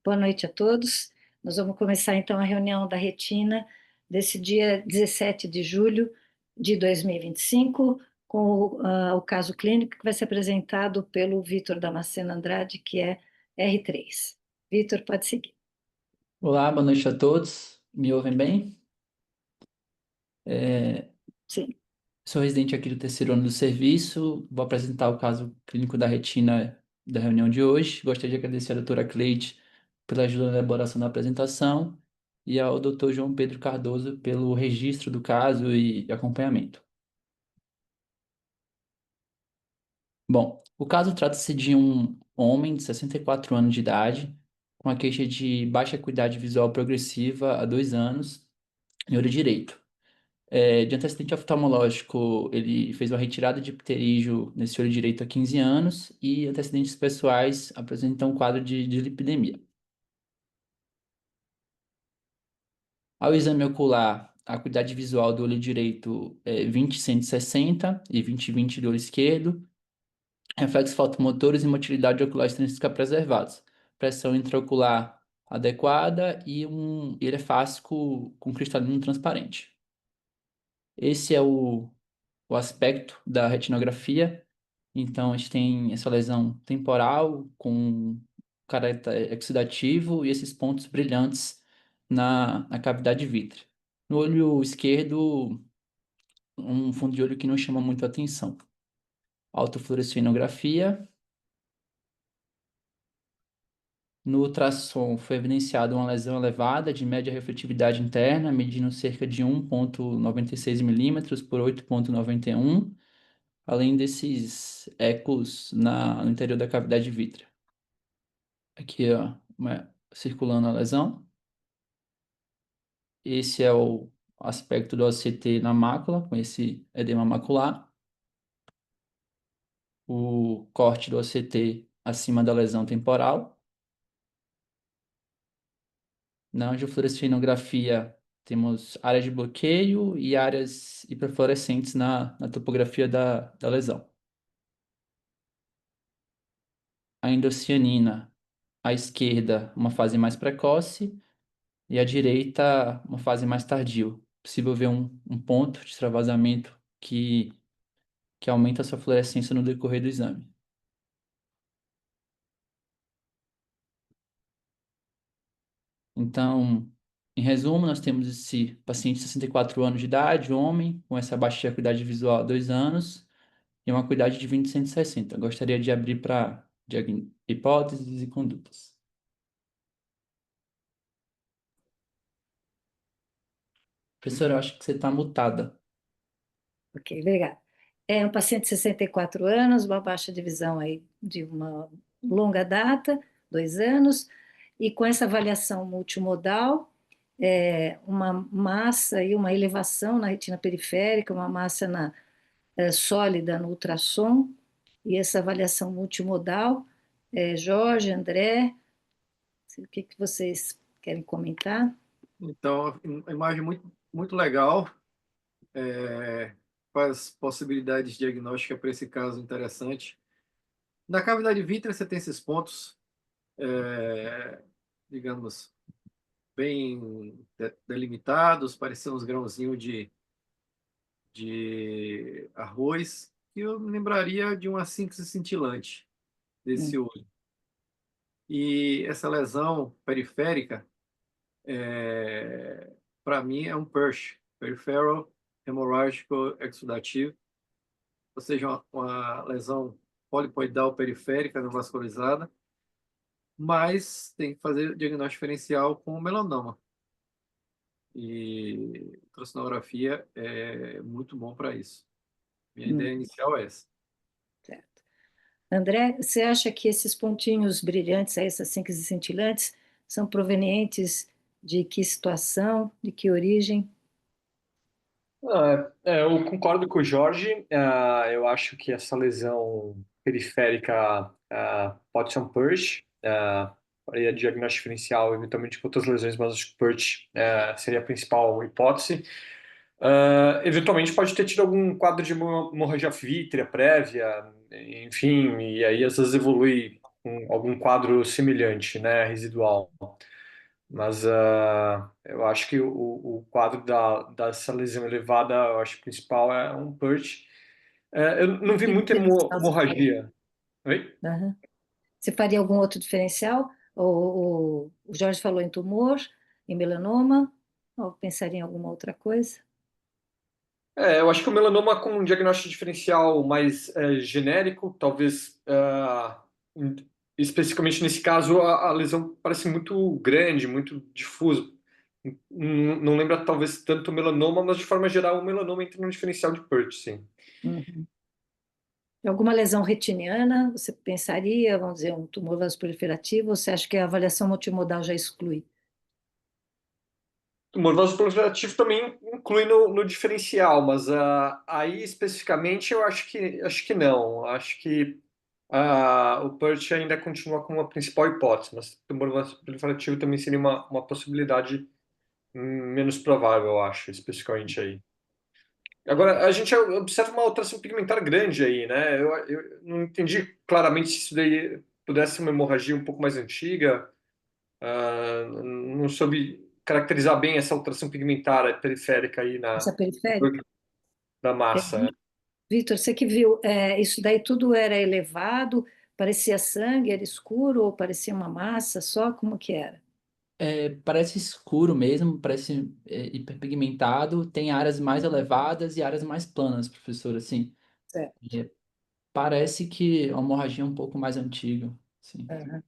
Boa noite a todos. Nós vamos começar então a reunião da retina desse dia 17 de julho de 2025, com o caso clínico que vai ser apresentado pelo Vitor Damasceno Andrade, que é R3. Vitor, pode seguir. Olá, boa noite a todos. Me ouvem bem? Sim. Sou residente aqui do terceiro ano do serviço. Vou apresentar o caso clínico da retina da reunião de hoje. Gostaria de agradecer à doutora Cleide pela ajuda na elaboração da apresentação e ao doutor João Pedro Cardoso pelo registro do caso e acompanhamento. Bom, o caso trata-se de um homem de 64 anos de idade com a queixa de baixa acuidade visual progressiva há 2 anos em olho direito. De antecedente oftalmológico, ele fez uma retirada de pterígio nesse olho direito há 15 anos e antecedentes pessoais apresentam um quadro de lipidemia. Ao exame ocular, a acuidade visual do olho direito é 20/160 e 20/20 do olho esquerdo, reflexos fotomotores e motilidade ocular extrínseca preservados, pressão intraocular adequada e um erefácico com cristalino transparente. Esse é o aspecto da retinografia. Então, a gente tem essa lesão temporal com caráter exudativo e esses pontos brilhantes na cavidade vítrea. No olho esquerdo, um fundo de olho que não chama muito a atenção. Autofluorescinografia. No ultrassom foi evidenciada uma lesão elevada de média refletividade interna, medindo cerca de 1,96 milímetros por 8,91, além desses ecos no interior da cavidade vítrea. Aqui, ó, circulando a lesão. Esse é o aspecto do OCT na mácula, com esse edema macular. O corte do OCT acima da lesão temporal. Na angiofluorescinografia, temos áreas de bloqueio e áreas hiperfluorescentes na topografia da lesão. A endocianina, à esquerda, uma fase mais precoce, e à direita, uma fase mais tardio. Possível ver um ponto de extravasamento que aumenta a sua fluorescência no decorrer do exame. Então, em resumo, nós temos esse paciente de 64 anos de idade, homem, com essa baixa acuidade visual há 2 anos e uma acuidade de 20/160. Gostaria de abrir para hipóteses e condutas. Professora, eu acho que você está mutada. Ok, obrigada. É um paciente de 64 anos, uma baixa de visão aí de uma longa data, 2 anos, e com essa avaliação multimodal, uma massa e uma elevação na retina periférica, uma massa sólida no ultrassom, e essa avaliação multimodal. Jorge, André, o que que vocês querem comentar? Então, uma imagem muito, muito legal, é, faz possibilidades diagnósticas para esse caso interessante. Na cavidade vítrea, você tem esses pontos, digamos, bem delimitados, parecendo uns grãozinhos de arroz, que eu me lembraria de uma síntese cintilante desse Hum, olho. E essa lesão periférica, para mim, é um PERSH, Peripheral Hemorrágico Exudativo, ou seja, uma lesão polipoidal periférica não vascularizada, mas tem que fazer diagnóstico diferencial com melanoma. E ultrassonografia é muito bom para isso. Minha hum, ideia inicial é essa. certo. André, você acha que esses pontinhos brilhantes, aí, essas síntese cintilantes, são provenientes de que situação, de que origem? Eu concordo com o Jorge. Eu acho que essa lesão periférica pode ser um PERSH. Para diagnóstico diferencial, eventualmente com outras lesões, mas acho que PERSH seria a principal hipótese. Eventualmente pode ter tido algum quadro de hemorragia vítrea prévia, enfim, e aí às vezes evolui algum quadro semelhante, né, residual. Mas eu acho que o quadro dessa lesão elevada, eu acho que o principal é um PERT. Eu não vi Que muita diferencial você faria? hemorragia. Oi? Aham. Você faria algum outro diferencial? O Jorge falou em tumor, em melanoma, ou pensaria em alguma outra coisa? Eu acho que o melanoma com um diagnóstico diferencial mais genérico, talvez especificamente nesse caso a lesão parece muito grande, muito difusa. Não lembra talvez tanto o melanoma, mas de forma geral o melanoma entra no diferencial de PERT, sim. Uhum. Alguma lesão retiniana, você pensaria, vamos dizer, um tumor vasoproliferativo, ou você acha que a avaliação multimodal já exclui? Tumor vasoproliferativo também inclui no diferencial, mas aí especificamente eu acho que não. Acho que o PERT ainda continua como a principal hipótese, mas tumor vasoproliferativo também seria uma possibilidade menos provável, eu acho, especificamente aí. Agora, a gente observa uma alteração pigmentar grande aí, né? Eu não entendi claramente se isso daí pudesse ser uma hemorragia um pouco mais antiga. Não soube caracterizar bem essa alteração pigmentar periférica aí Essa periférica? da É, massa. Vitor, você que viu, isso daí tudo era elevado, parecia sangue, era escuro, ou parecia uma massa só? Como que era? Parece escuro mesmo, parece hiperpigmentado, tem áreas mais elevadas e áreas mais planas, professor, assim. Certo. É, Parece que a hemorragia é um pouco mais antiga, sim. Aham.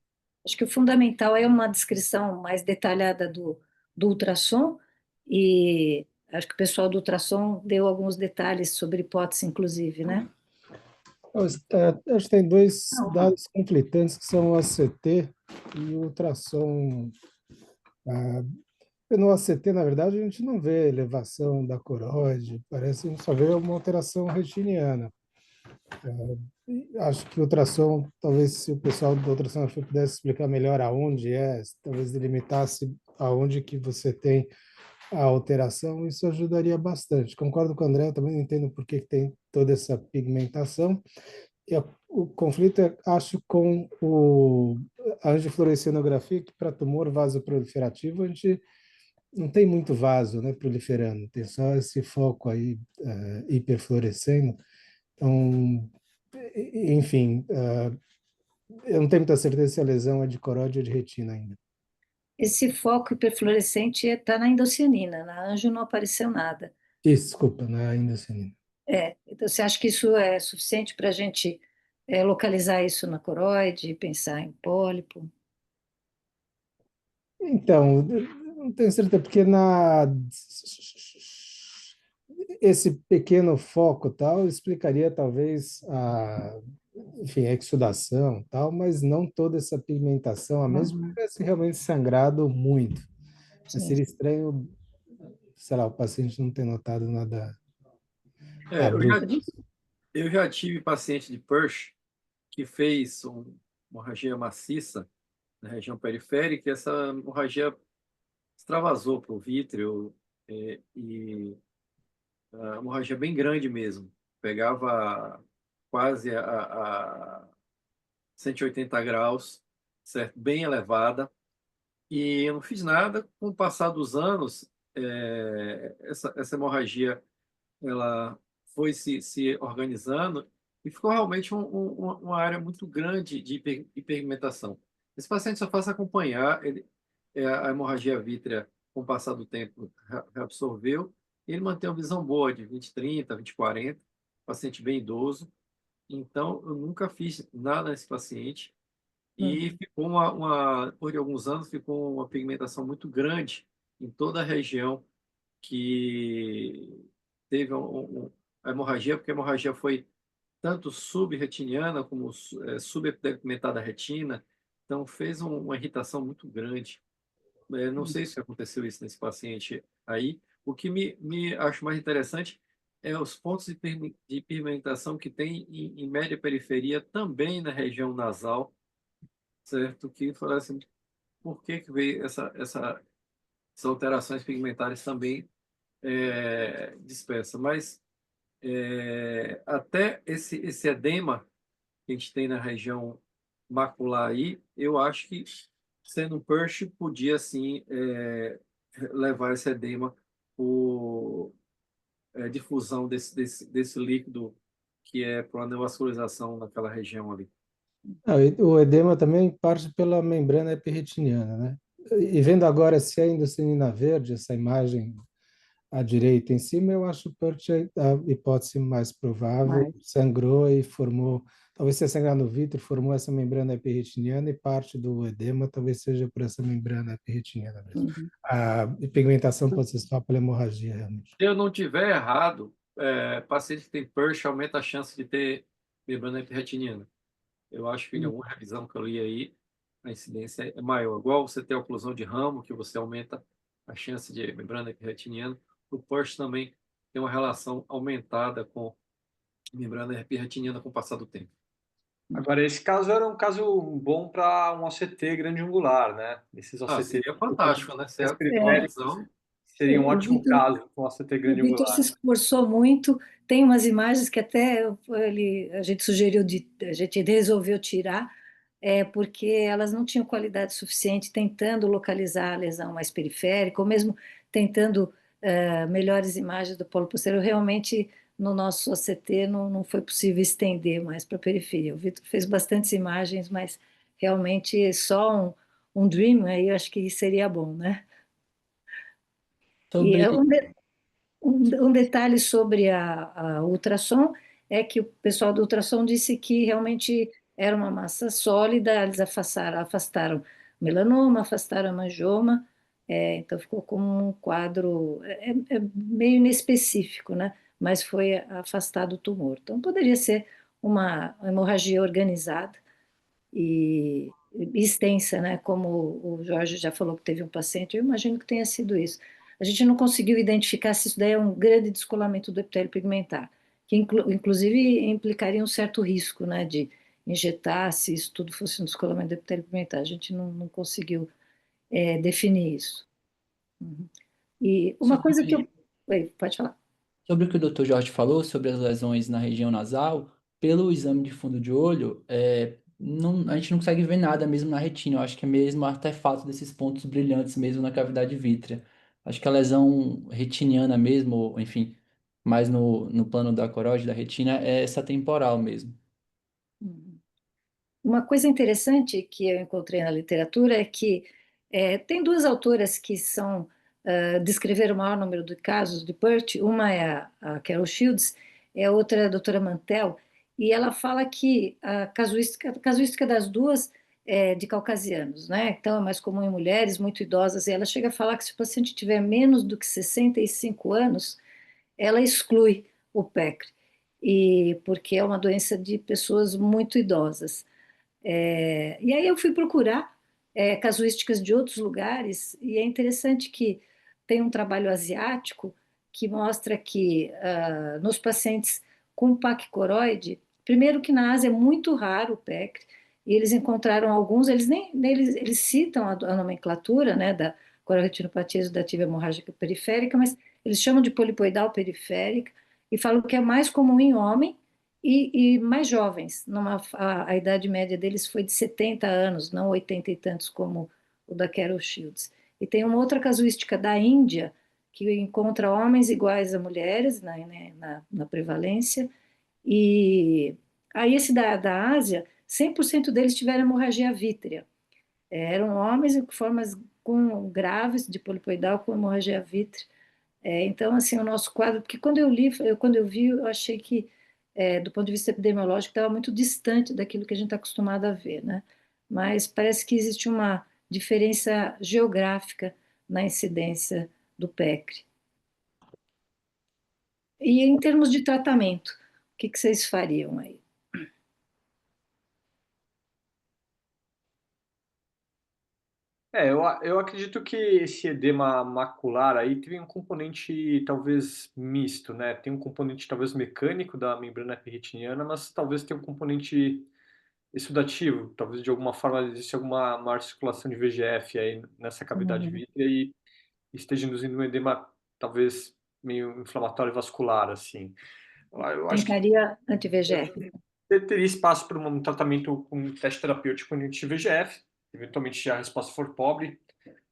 Acho que o fundamental é uma descrição mais detalhada do ultrassom, e acho que o pessoal do ultrassom deu alguns detalhes sobre hipótese, inclusive, né? Acho que tem dois Não. dados conflitantes, que são o ACT e o ultrassom. Ah, No ACT, na verdade, a gente não vê elevação da coroide, parece que a gente só vê uma alteração retiniana. Acho que o ultrassom, talvez se o pessoal do ultrassonografia pudesse explicar melhor aonde talvez delimitasse aonde que você tem a alteração, isso ajudaria bastante. Concordo com o André, eu também não entendo por que que tem toda essa pigmentação. O conflito, acho, com a angiofluorescenografia, que para tumor vasoproliferativo, a gente não tem muito vaso, né, proliferando, tem só esse foco aí hiperfluorescendo. Então, enfim, eu não tenho muita certeza se a lesão é de coróide ou de retina ainda. Esse foco hiperfluorescente está na endocianina, na anjo não apareceu nada. Isso, desculpa, não é ainda assim. Então você acha que isso é suficiente para a gente localizar isso na coroide, pensar em pólipo? Então, eu não tenho certeza, porque esse pequeno foco tal explicaria talvez enfim, a exudação tal, mas não toda essa pigmentação, a menos que Uhum. tivesse realmente sangrado muito. Mas Sim. seria estranho, sei lá, o paciente não ter notado nada É, abrupto. eu já tive paciente de PERSH que fez uma hemorragia maciça na região periférica, e essa hemorragia extravasou para o vítreo, e a hemorragia bem grande mesmo. Pegava quase a 180 graus, certo? Bem elevada. E eu não fiz nada. Com o passar dos anos, essa hemorragia ela foi se organizando e ficou realmente uma área muito grande de hiperpigmentação. Esse paciente só faz acompanhar, a hemorragia vítrea, com o passar do tempo, reabsorveu, e ele mantém uma visão boa de 20/30, 20/40, paciente bem idoso. Então, eu nunca fiz nada nesse paciente, e Uhum. ficou por alguns anos, ficou uma pigmentação muito grande em toda a região que teve a hemorragia, porque a hemorragia foi tanto subretiniana como subepigmentada retina, então fez uma irritação muito grande. Não sei se aconteceu isso nesse paciente aí. O que me acho mais interessante é os pontos de pigmentação que tem em média periferia, também na região nasal, certo? Que fala assim, por que veio essas alterações pigmentares também dispersa. Mas até esse edema que a gente tem na região macular aí, eu acho que, sendo um PERSH, podia, sim, levar esse edema por difusão desse líquido que é para a neovascularização naquela região ali. Ah, o edema também parte pela membrana epirretiniana, né? E vendo agora se é endossenina verde, essa imagem à direita em cima, eu acho Pert a hipótese mais provável. Mas, Sangrou e formou, talvez se sangrar no vítreo, formou essa membrana epirretiniana e parte do edema talvez seja por essa membrana epirretiniana mesmo. uhum. A pigmentação pode ser só pela hemorragia, realmente. Se eu não tiver errado, paciente que tem PERSH aumenta a chance de ter membrana epirretiniana. Eu acho que em alguma revisão que eu li aí, a incidência é maior. Igual você tem a oclusão de ramo, que você aumenta a chance de membrana epirretiniana, o PERSH também tem uma relação aumentada com membrana epirretiniana com o passar do tempo. Agora, esse caso era um caso bom para um OCT grande angular, né? Esses OCT Seria fantástico, né? Você tem uma É, visão. seria um o ótimo Vitor caso para um OCT O grande Vitor se angular. esforçou muito. Tem umas imagens que até a gente sugeriu, a gente resolveu tirar, porque elas não tinham qualidade suficiente, tentando localizar a lesão mais periférica, ou mesmo tentando melhores imagens do polo posterior. Realmente, no nosso OCT, não foi possível estender mais para a periferia. O Vitor fez bastantes imagens, mas realmente só um dream aí eu acho que seria bom, né? E Sobre um detalhe sobre a ultrassom é que o pessoal do ultrassom disse que realmente era uma massa sólida, eles afastaram melanoma, afastaram hemangioma, então ficou como um quadro meio inespecífico, né? Mas foi afastado o tumor. Então poderia ser uma hemorragia organizada e extensa, né? Como o Jorge já falou que teve um paciente, eu imagino que tenha sido isso. A gente não conseguiu identificar se isso daí é um grande descolamento do epitélio pigmentar, que inclusive implicaria um certo risco, né, de injetar se isso tudo fosse um descolamento do epitélio pigmentar. A gente não conseguiu definir isso. Uhum. E uma coisa que sobre eu... Oi, pode falar. Sobre o que o Dr. Jorge falou, sobre as lesões na região nasal, pelo exame de fundo de olho, a gente não consegue ver nada mesmo na retina. Eu acho que é mesmo artefato desses pontos brilhantes mesmo na cavidade vítrea. Acho que a lesão retiniana mesmo, ou, enfim, mais no plano da coróide da retina, é essa temporal mesmo. Uhum. Uma coisa interessante que eu encontrei na literatura é que tem duas autoras que descreveram o maior número de casos de PERT. Uma é a Carol Shields, a outra é a doutora Mantel, e ela fala que a casuística das duas é de caucasianos, né? Então é mais comum em mulheres muito idosas, e ela chega a falar que se o paciente tiver menos do que 65 anos, ela exclui o PECR, porque é uma doença de pessoas muito idosas. E aí eu fui procurar casuísticas de outros lugares, e é interessante que tem um trabalho asiático que mostra que nos pacientes com paquicoroide, primeiro que na Ásia é muito raro o PECR, e eles encontraram alguns, eles citam a nomenclatura, né, da cororetinopatia exudativa hemorrágica periférica, mas eles chamam de polipoidal periférica e falam que é mais comum em homem e mais jovens. A idade média deles foi de 70 anos, não 80 e tantos como o da Carol Shields. E tem uma outra casuística da Índia, que encontra homens iguais a mulheres na prevalência. E aí esse da Ásia, 100% deles tiveram hemorragia vítrea. Eram homens em formas graves de polipoidal com hemorragia vítrea. Então, assim, o nosso quadro, porque quando eu vi, eu achei que, do ponto de vista epidemiológico, estava muito distante daquilo que a gente está acostumado a ver, né? Mas parece que existe uma diferença geográfica na incidência do PECR. E em termos de tratamento, o que vocês fariam aí? Eu acredito que esse edema macular aí tem um componente talvez misto, né? Tem um componente talvez mecânico da membrana epirretiniana, mas talvez tenha um componente exudativo, talvez de alguma forma existe alguma maior circulação de VEGF aí nessa cavidade Hum, vítrea e esteja induzindo um edema talvez meio inflamatório vascular, assim. Eu acho que Tentaria anti-VEGF. Teria espaço para um tratamento com teste terapêutico com anti-VEGF. Eventualmente, se a resposta for pobre,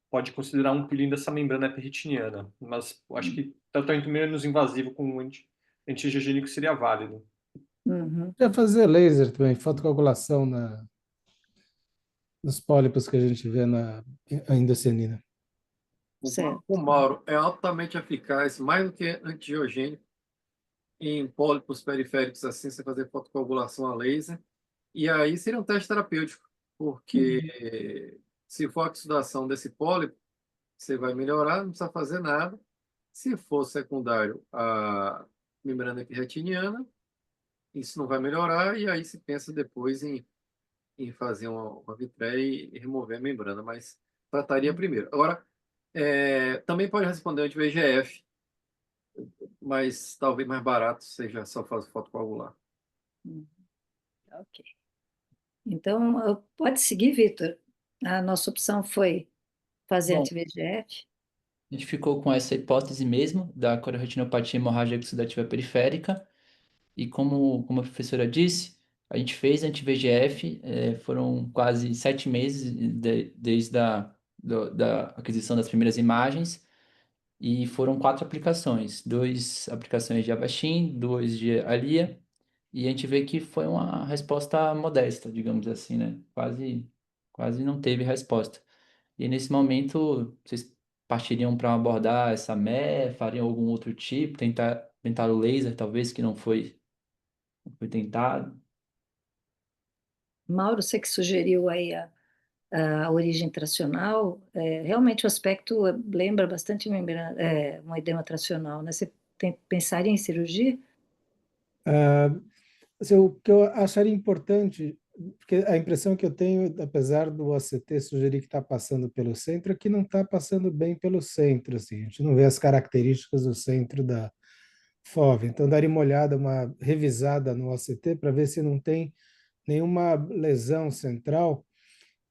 pode considerar um peeling dessa membrana epirretiniana. Mas eu acho que tratamento menos invasivo com anti-angiogênico seria válido. Uhum, Já fazer laser também, fotocoagulação nos pólipos que a gente vê na endocianina. certo. O Mauro é altamente eficaz, mais do que antibiogênico, em pólipos periféricos assim, você fazer fotocoagulação a laser. E aí seria um teste terapêutico, porque se for a oxidação desse pólipo, você vai melhorar, não precisa fazer nada. Se for secundário a membrana epirretiniana, isso não vai melhorar, e aí se pensa depois em fazer uma vitreia e remover a membrana, mas trataria primeiro. Agora, também pode responder anti-VEGF, mas talvez mais barato seja só fazer fotocoagular. Ok. Então, pode seguir, Vitor. A nossa opção foi fazer Bom, anti-VEGF. a gente ficou com essa hipótese mesmo da corneoretinopatia hemorrágica exudativa periférica. E como a professora disse, a gente fez anti-VEGF, foram quase 7 meses desde da aquisição das primeiras imagens, e foram 4 aplicações, 2 aplicações de Avastin, 2 de Alia, e a gente vê que foi uma resposta modesta, digamos assim, né? Quase não teve resposta. E nesse momento, vocês partiriam para abordar essa ME, fariam algum outro tipo, tentar o laser, talvez, que não foi tentado. Mauro, você que sugeriu aí a origem tracional, realmente o aspecto lembra bastante um edema tracional, né? Você pensaria em cirurgia? Assim, o que eu acharia importante, porque a impressão que eu tenho, apesar do ACT sugerir que está passando pelo centro, é que não está passando bem pelo centro, assim, a gente não vê as características do centro da FOV, então daria uma olhada, uma revisada no ACT para ver se não tem nenhuma lesão central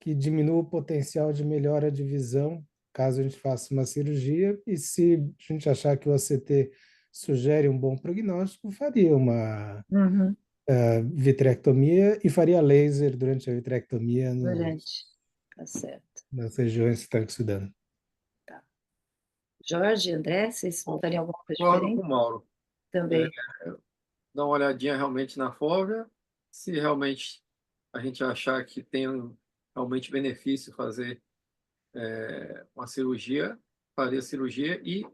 que diminua o potencial de melhora de visão, caso a gente faça uma cirurgia, e se a gente achar que o ACT sugere um bom prognóstico, faria uma Uhum. vitrectomia e faria laser durante a vitrectomia Durante. Tá certo. nas regiões que estão estudando. Tá. Jorge, André, vocês fariam alguma coisa Concordo com diferente? o Mauro. Também. Dá uma olhadinha realmente na fóvea, se realmente a gente achar que tem realmente benefício fazer uma cirurgia, faria cirurgia e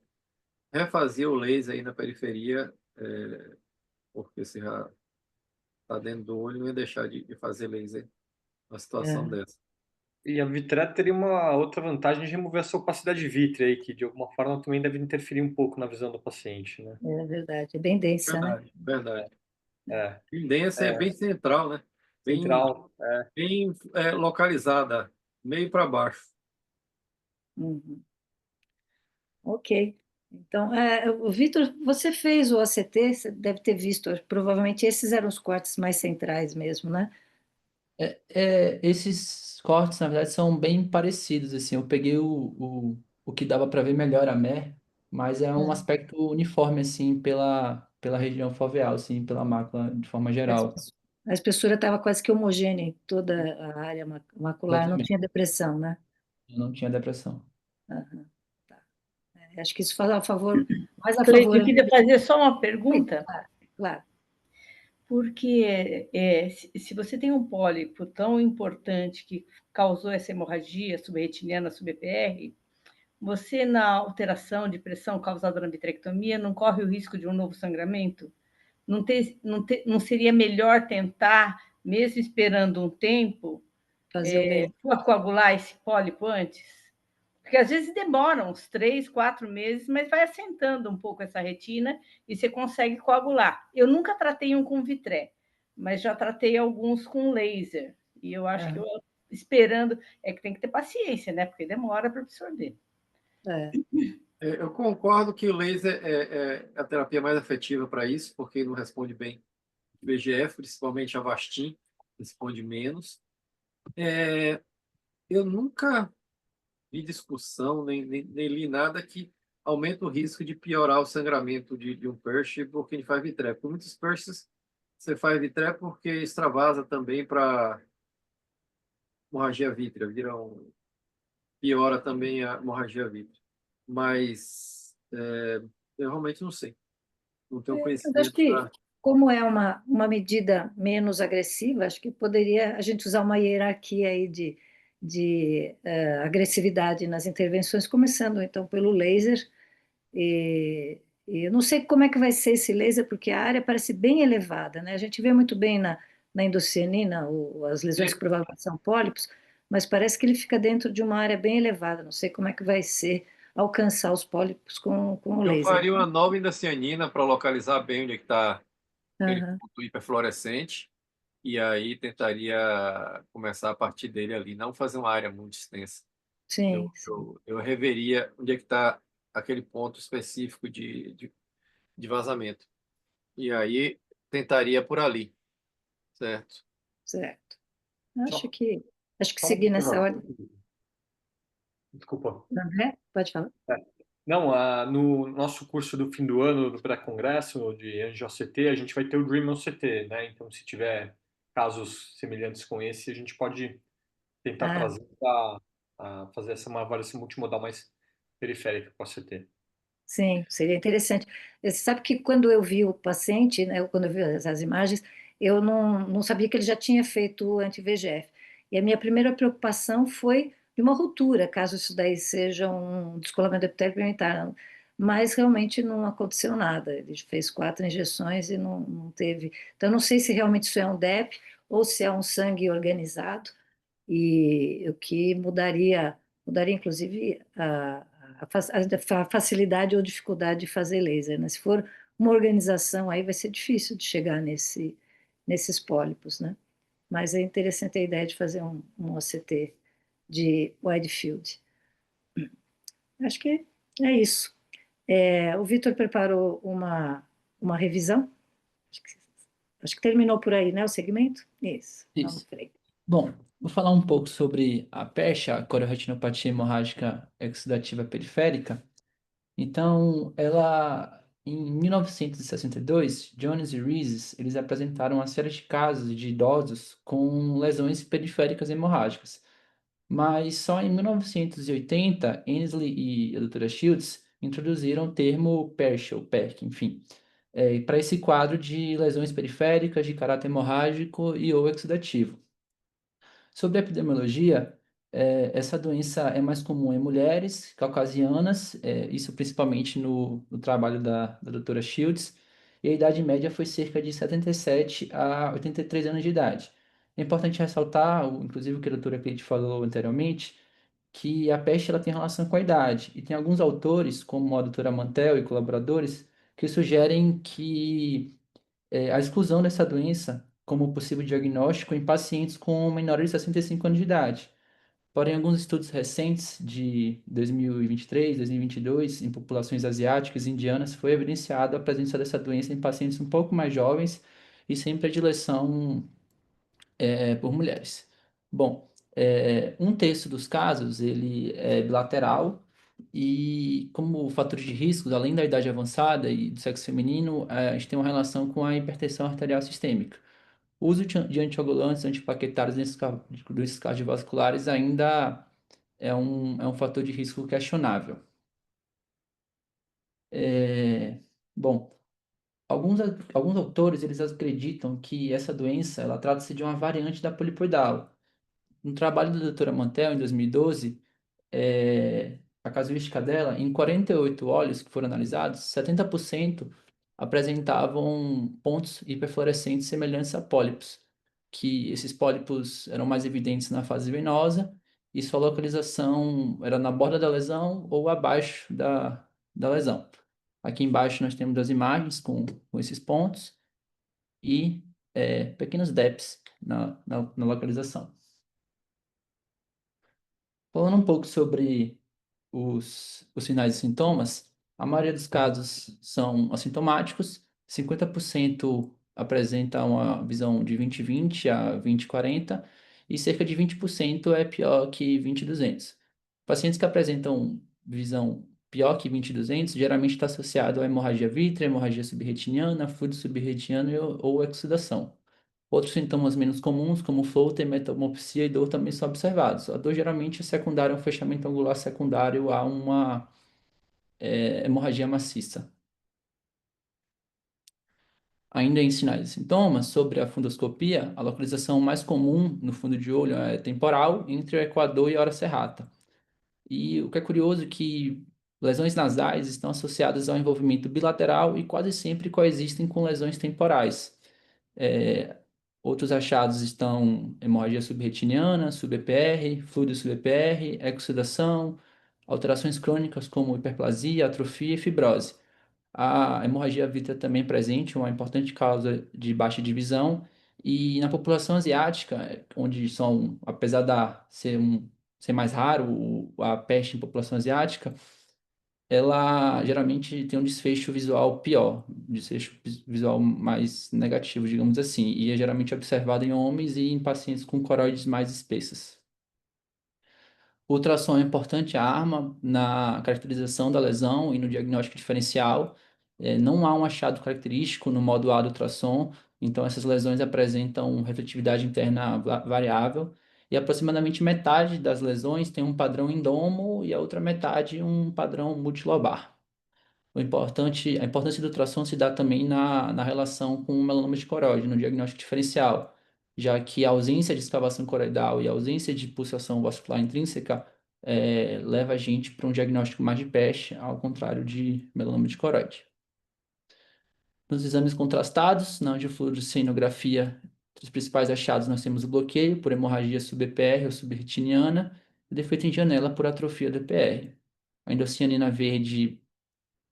refazer o laser aí na periferia, porque se já está dentro do olho, não ia deixar de fazer laser numa situação É, dessa. E a vitreia teria uma outra vantagem de remover essa opacidade vítrea aí, que de alguma forma também deve interferir um pouco na visão do paciente, né? é verdade. É bem densa, né? Verdade, verdade. É, Tendência é é, bem central, né? Bem, central. bem localizada, meio para baixo. Uhum. Ok. Então, o Vitor, você fez o ACT, você deve ter visto, provavelmente esses eram os cortes mais centrais mesmo, né? Esses cortes, na verdade, são bem parecidos, assim. Eu peguei o que dava para ver melhor a MER, mas é um É. aspecto uniforme, assim, pela região foveal, assim, pela mácula de forma geral. A espessura estava quase que homogênea em toda a área macular, não Exatamente. tinha depressão, né? Eu não tinha depressão. Aham, tá. Acho que isso faz a favor, mais a Cleide, favor. eu queria fazer só uma Oi, pergunta, claro, claro. porque se você tem um pólipo tão importante que causou essa hemorragia subretiniana, sub-EPR, você, na alteração de pressão causada na vitrectomia, não corre o risco de um novo sangramento? Não seria melhor tentar, mesmo esperando um tempo, Fazer o laser. coagular esse pólipo antes? Porque às vezes demora uns 3, 4 meses, mas vai assentando um pouco essa retina e você consegue coagular. Eu nunca tratei um com vitré, mas já tratei alguns com laser. E eu acho que eu esperando, é que tem que ter paciência, né? Porque demora para absorver. É, Eu concordo que o laser é a terapia mais efetiva para isso, porque não responde bem VEGF, principalmente a Avastin, responde menos. Eu nunca vi discussão, nem li nada que aumenta o risco de piorar o sangramento de um PERSH porque ele faz vitreia. Porque muitos PERSHs Você faz vitré porque extravasa também para hemorragia vítrea, piora também a hemorragia vítrea. Mas eu realmente não sei, não tenho Mas acho conhecimento que, para. como é uma medida menos agressiva, acho que poderia a gente usar uma hierarquia aí de agressividade nas intervenções, começando então pelo laser. E eu não sei como é que vai ser esse laser, porque a área parece bem elevada, né? A gente vê muito bem na endocianina as lesões que provavelmente são pólipos, mas parece que ele fica dentro de uma área bem elevada. Não sei como é que vai ser alcançar os pólipos com o Eu laser. faria uma nova indocianina para localizar bem onde é que está aquele Aham. ponto hiperfluorescente, e aí tentaria começar a partir dele ali, não fazer uma área muito extensa. Sim, Eu, sim. eu, eu reveria onde é que está aquele ponto específico de vazamento. E aí tentaria por ali, certo? Certo. Acho Só, que acho que só uma seguir nessa ordem. observação. Desculpa. André, pode falar. É. Não, no nosso curso do fim do ano, do pré-congresso de Anjo-OCT, a gente vai ter o Dream OCT, né? Então, se tiver casos semelhantes com esse, a gente pode tentar Ah, trazer para fazer uma avaliação multimodal mais periférica com a CT. sim, seria interessante. Você sabe que quando eu vi o paciente, né, quando eu vi as imagens, eu não sabia que ele já tinha feito o anti-VEGF. E a minha primeira preocupação foi de uma ruptura, caso isso daí seja um descolamento epitélio pigmentar. Mas realmente não aconteceu nada. Ele fez 4 injeções e não teve. Então, eu não sei se realmente isso é um DEP ou se é um sangue organizado. E o que mudaria inclusive a facilidade ou dificuldade de fazer laser, né? Se for uma organização, aí vai ser difícil de chegar nesses pólipos, né? Mas é interessante a ideia de fazer um OCT de wide field. Acho que é isso. O Vitor preparou uma revisão. Acho que, acho que terminou por aí, né, o segmento? Isso, vamos Isso. frente. Bom, vou falar um pouco sobre a PERSH, a coriorretinopatia hemorrágica exudativa periférica. Então, em 1962, Jones e Rees, eles apresentaram uma série de casos de idosos com lesões periféricas hemorrágicas. Mas só em 1980, Ainsley e a doutora Shields introduziram o termo PERSH, ou PERC, enfim, para esse quadro de lesões periféricas de caráter hemorrágico e ou exudativo. Sobre a epidemiologia, essa doença é mais comum em mulheres caucasianas, isso principalmente no trabalho da doutora Shields, e a idade média foi cerca de 77 a 83 anos de idade. É importante ressaltar, inclusive o que a doutora Cleide falou anteriormente, que a peste ela tem relação com a idade, e tem alguns autores, como a doutora Mantel e colaboradores, que sugerem que a exclusão dessa doença como possível diagnóstico em pacientes com menores de 65 anos de idade. Porém, alguns estudos recentes de 2023, 2022, em populações asiáticas e indianas, foi evidenciada a presença dessa doença em pacientes um pouco mais jovens e sem predileção por mulheres. Bom, um terço dos casos ele é bilateral e como fatores de risco, além da idade avançada e do sexo feminino, a gente tem uma relação com a hipertensão arterial sistêmica. O uso de anticoagulantes, antiplaquetários nesses cardiovasculares ainda é um fator de risco questionável. Bom, alguns autores eles acreditam que essa doença ela trata-se de uma variante da polipoidal. No trabalho da doutora Mantel, em 2012, a casuística dela, em 48 óleos que foram analisados, 70% apresentavam pontos hiperfluorescentes semelhantes a pólipos, que esses pólipos eram mais evidentes na fase venosa e sua localização era na borda da lesão ou abaixo da lesão. Aqui embaixo nós temos as imagens com esses pontos e pequenos DEPs na localização. Falando um pouco sobre os sinais e sintomas, a maioria dos casos são assintomáticos, 50% apresenta uma visão de 20/20 a 20/40 e cerca de 20% é pior que 20/200. Pacientes que apresentam visão pior que 20-200, geralmente está associado à hemorragia vítrea, hemorragia subretiniana, fluido subretiniano ou exsudação. Outros sintomas menos comuns, como floater, metamorfia e dor, também são observados. A dor geralmente é secundária a um fechamento angular secundário a uma hemorragia maciça. Ainda em sinais e sintomas, sobre a fundoscopia, a localização mais comum no fundo de olho é temporal, entre o equador e a ora serrata. E o que é curioso é que lesões nasais estão associadas ao envolvimento bilateral e quase sempre coexistem com lesões temporais. É, Outros achados estão hemorragia subretiniana, sub-EPR, fluido sub-EPR, exsudação, alterações crônicas como hiperplasia, atrofia e fibrose. A hemorragia vítrea também é presente, uma importante causa de baixa divisão, e na população asiática, onde são, apesar ser mais raro a peste em população asiática, ela geralmente tem um desfecho visual pior, desfecho visual mais negativo, digamos assim, e é geralmente observado em homens e em pacientes com coroides mais espessas. O ultrassom é importante arma na caracterização da lesão e no diagnóstico diferencial. Não há um achado característico no modo A do ultrassom, então essas lesões apresentam refletividade interna variável e aproximadamente metade das lesões tem um padrão endomo e a outra metade um padrão multilobar. A importância do ultrassom se dá também na relação com o melanoma de coroide, no diagnóstico diferencial, já que a ausência de escavação coroidal e a ausência de pulsação vascular intrínseca leva a gente para um diagnóstico mais de peste, ao contrário de melanoma de coroide. Nos exames contrastados, na angiofluorescinografia, entre os principais achados nós temos o bloqueio por hemorragia sub-EPR ou subretiniana e defeito em janela por atrofia do EPR. A endocianina verde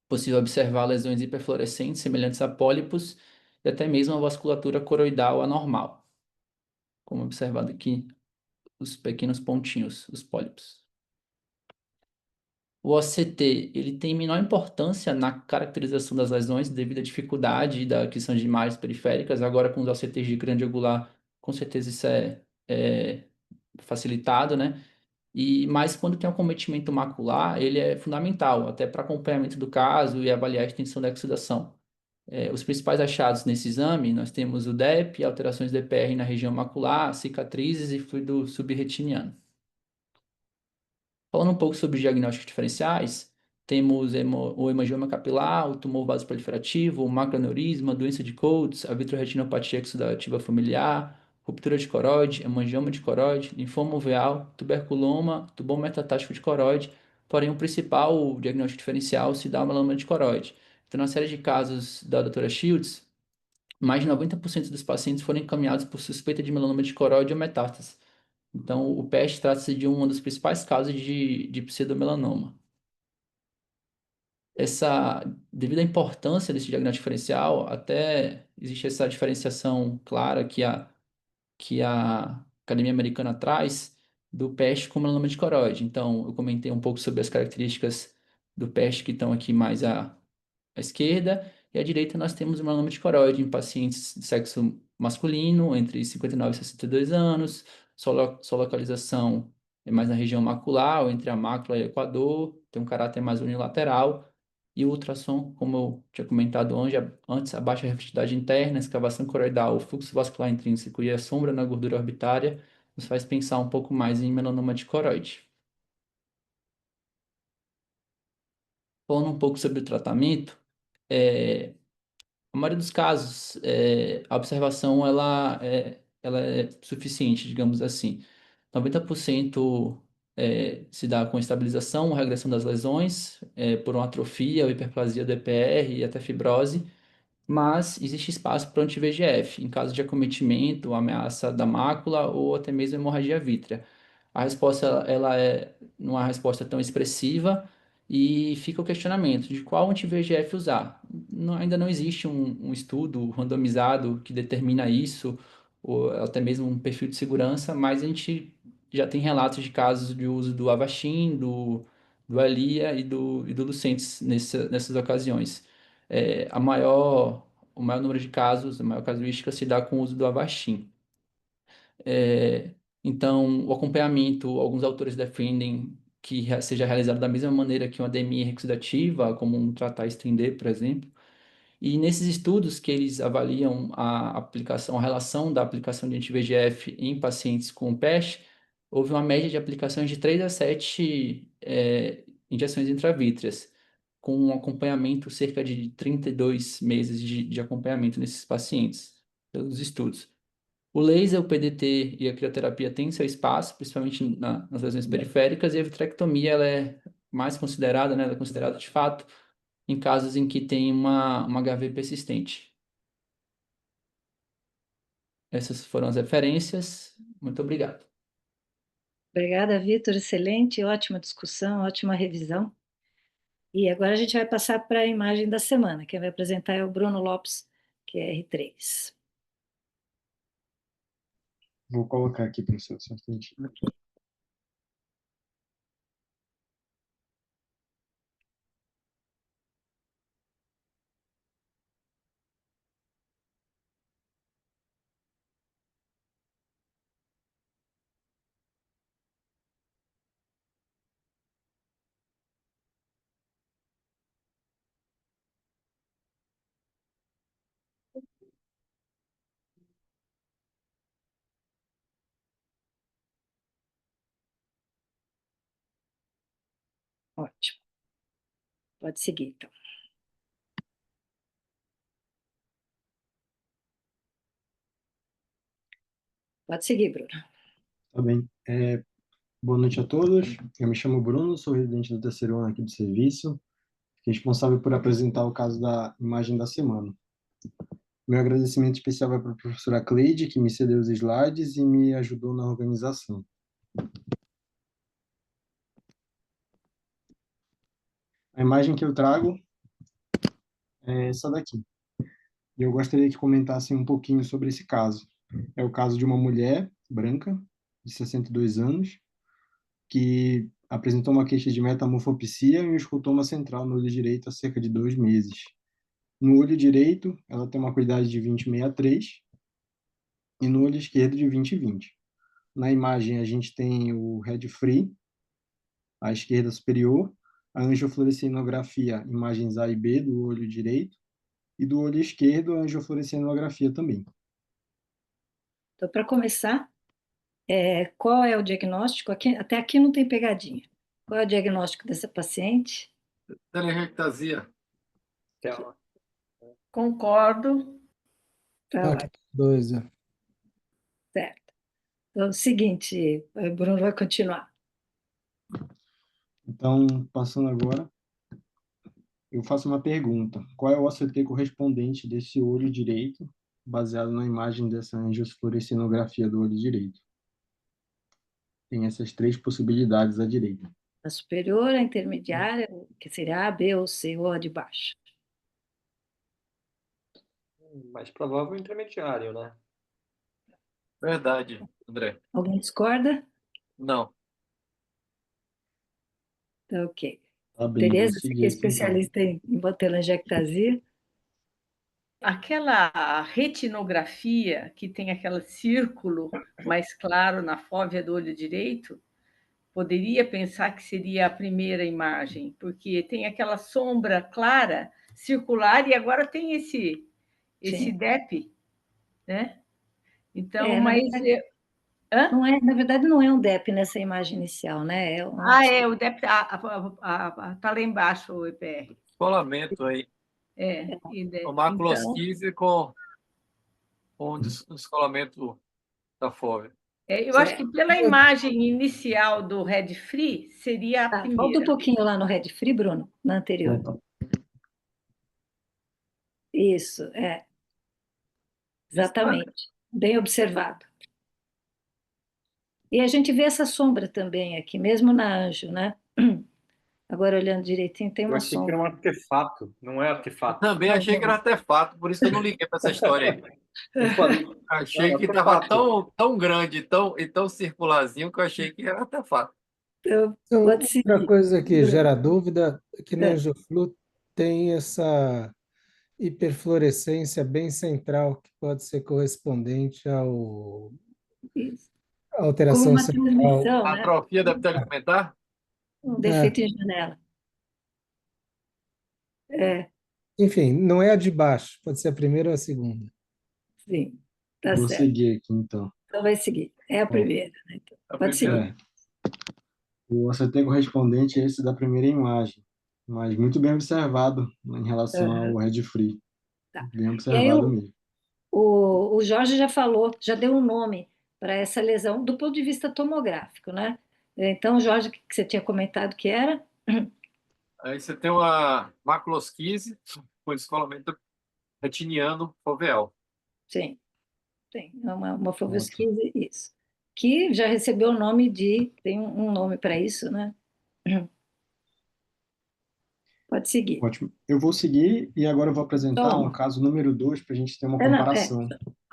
possível observar lesões hiperfluorescentes semelhantes a pólipos e até mesmo a vasculatura coroidal anormal, como observado aqui os pequenos pontinhos, os pólipos. O OCT, ele tem menor importância na caracterização das lesões devido à dificuldade da aquisição de imagens periféricas. Agora, com os OCTs de grande angular, com certeza isso é facilitado, né? Mas quando tem um acometimento macular, ele é fundamental, até para acompanhamento do caso e avaliar a extensão da exudação. Os principais achados nesse exame, nós temos o DEP, alterações de EPR na região macular, cicatrizes e fluido subretiniano. Falando um pouco sobre os diagnósticos diferenciais, temos o hemangioma capilar, o tumor vasoproliferativo, o macroaneurisma, doença de Coates, a vitreoretinopatia exudativa familiar, ruptura de coroide, hemangioma de coroide, linfoma uveal, tuberculoma, tubo metatático de coroide, porém o principal diagnóstico diferencial se dá melanoma de coroide. Então, na série de casos da doutora Shields, mais de 90% dos pacientes foram encaminhados por suspeita de melanoma de coroide ou metástase. Então, o PET trata-se de uma das principais causas de pseudomelanoma. Devido à importância desse diagnóstico diferencial, até existe essa diferenciação clara que a Academia Americana traz do PET com melanoma de coroide. Então, eu comentei um pouco sobre as características do PET que estão aqui mais à esquerda, e à direita nós temos o melanoma de coroide em pacientes de sexo masculino, entre 59 e 62 anos, sua localização é mais na região macular, ou entre a mácula e o equador, tem um caráter mais unilateral, e o ultrassom, como eu tinha comentado antes, a baixa refletividade interna, a escavação coroidal, o fluxo vascular intrínseco e a sombra na gordura orbitária, nos faz pensar um pouco mais em melanoma de coroide. Falando um pouco sobre o tratamento, a maioria dos casos, a observação ela é suficiente, digamos assim. 90% se dá com estabilização ou regressão das lesões, por uma atrofia ou hiperplasia do EPR e até fibrose, mas existe espaço para o anti-VEGF, em caso de acometimento, ameaça da mácula ou até mesmo hemorragia vítrea. A resposta ela não é uma resposta tão expressiva e fica o questionamento de qual anti-VEGF usar. Ainda não existe um estudo randomizado que determina isso, ou até mesmo um perfil de segurança, mas a gente já tem relatos de casos de uso do Avastin, do Eylea e do Lucentis nessas ocasiões. O maior número de casos, a maior casuística se dá com o uso do Avastin. Então, o acompanhamento, alguns autores defendem que seja realizado da mesma maneira que uma DMI reexudativa, como um tratar estender, por exemplo. E nesses estudos que eles avaliam a aplicação, a relação da aplicação de anti-VEGF em pacientes com PESH, houve uma média de aplicações de 3 a 7 injeções intravítreas, com um acompanhamento cerca de 32 meses de acompanhamento nesses pacientes, pelos estudos. O laser, o PDT e a crioterapia têm seu espaço, principalmente nas lesões periféricas, e a vitrectomia ela é mais considerada, né? Ela é considerada de fato em casos em que tem uma HV persistente. Essas foram as referências. Muito obrigado. Obrigada, Vitor. Excelente, ótima discussão, ótima revisão. E agora a gente vai passar para a imagem da semana. Quem vai apresentar é o Bruno Lopes, que é R3. Vou colocar aqui para o seu instante. Ótimo. Pode seguir, então. Pode seguir, Bruno. Tá bem. Boa noite a todos. Eu me chamo Bruno, sou residente do terceiro ano aqui do serviço, responsável por apresentar o caso da imagem da semana. Meu agradecimento especial vai para a professora Cleide, que me cedeu os slides e me ajudou na organização. A imagem que eu trago é essa daqui. E eu gostaria que comentassem um pouquinho sobre esse caso. É o caso de uma mulher branca, de 62 anos, que apresentou uma queixa de metamorfopsia e um escotoma central no olho direito há cerca de 2 meses. No olho direito, ela tem uma acuidade de 20/63 e no olho esquerdo de 20/20. Na imagem, a gente tem o head free, à esquerda superior, a angiofluorescinografia, imagens A e B do olho direito, e do olho esquerdo, a angiofluorescinografia também. Então, para começar, qual é o diagnóstico? Até aqui não tem pegadinha. Qual é o diagnóstico dessa paciente? Telerrectasia. Concordo. Tá Aqui, dois, é. certo. Então, é o seguinte, o Bruno vai continuar. Então, passando agora, eu faço uma pergunta. Qual é o OCT correspondente desse olho direito, baseado na imagem dessa angiofluorescinografia do olho direito? Tem essas 3 possibilidades à direita. A superior, a intermediária, que seria A, B ou C, ou a de baixo. Mais provável intermediário, né? Verdade, André. Alguém discorda? Não. Então, ok. Tá bem, vou Tereza, você que seguir é esse então. especialista em telangiectasia. Aquela retinografia que tem aquele círculo mais claro na fóvea do olho direito, poderia pensar que seria a primeira imagem, porque tem aquela sombra clara, circular, e agora tem esse Sim. DEP, né? Então, Na mas... verdade, Hã? na verdade, não é um DEP nessa imagem inicial, né? O DEP está lá embaixo, o EPR. Descolamento aí. Então, Maculosquise com descolamento da fóvea. eu acho que pela imagem inicial do Red Free seria a Volta um primeira. pouquinho lá no Red Free, Bruno, na anterior. Opa. Isso, exatamente. Bem observado. E a gente vê essa sombra também aqui, mesmo na anjo, né? Agora, olhando direitinho, tem Eu uma achei que sombra. era um artefato, não é Eu artefato. também achei que era artefato, por isso que eu não liguei para essa história aí. Eu falei, Achei que artefato. estava tão grande e tão circularzinho que eu achei que era artefato. Então, Então, pode outra seguir. coisa que gera dúvida é que na É. Angioflu tem essa hiperfluorescência bem central, que pode ser correspondente Isso. à Como alteração uma central. transmissão, A né? atrofia da epitélio pigmentar? Um É, defeito em janela. É, enfim, não é a de baixo, pode ser a primeira ou a segunda. sim, tá Vou certo. seguir aqui, então. Então vai seguir. É a Ó, primeira, né? Então, A pode seguir. primeira. é, o ACT correspondente é esse da primeira imagem, mas muito bem observado em relação ao Aham, Red Free. tá. Bem E aí observado mesmo. o Jorge já falou, já deu um nome para essa lesão do ponto de vista tomográfico, né? Então, Jorge, o que você tinha comentado que era? Aí você tem uma maculosquise com descolamento retiniano foveal. Sim, tem uma Ótimo. fovosquise, isso. Que já recebeu o nome de, tem um nome para isso, né? Pode seguir. Ótimo. Eu vou seguir e agora eu vou apresentar um Toma. caso número 2 para a gente ter uma Não, comparação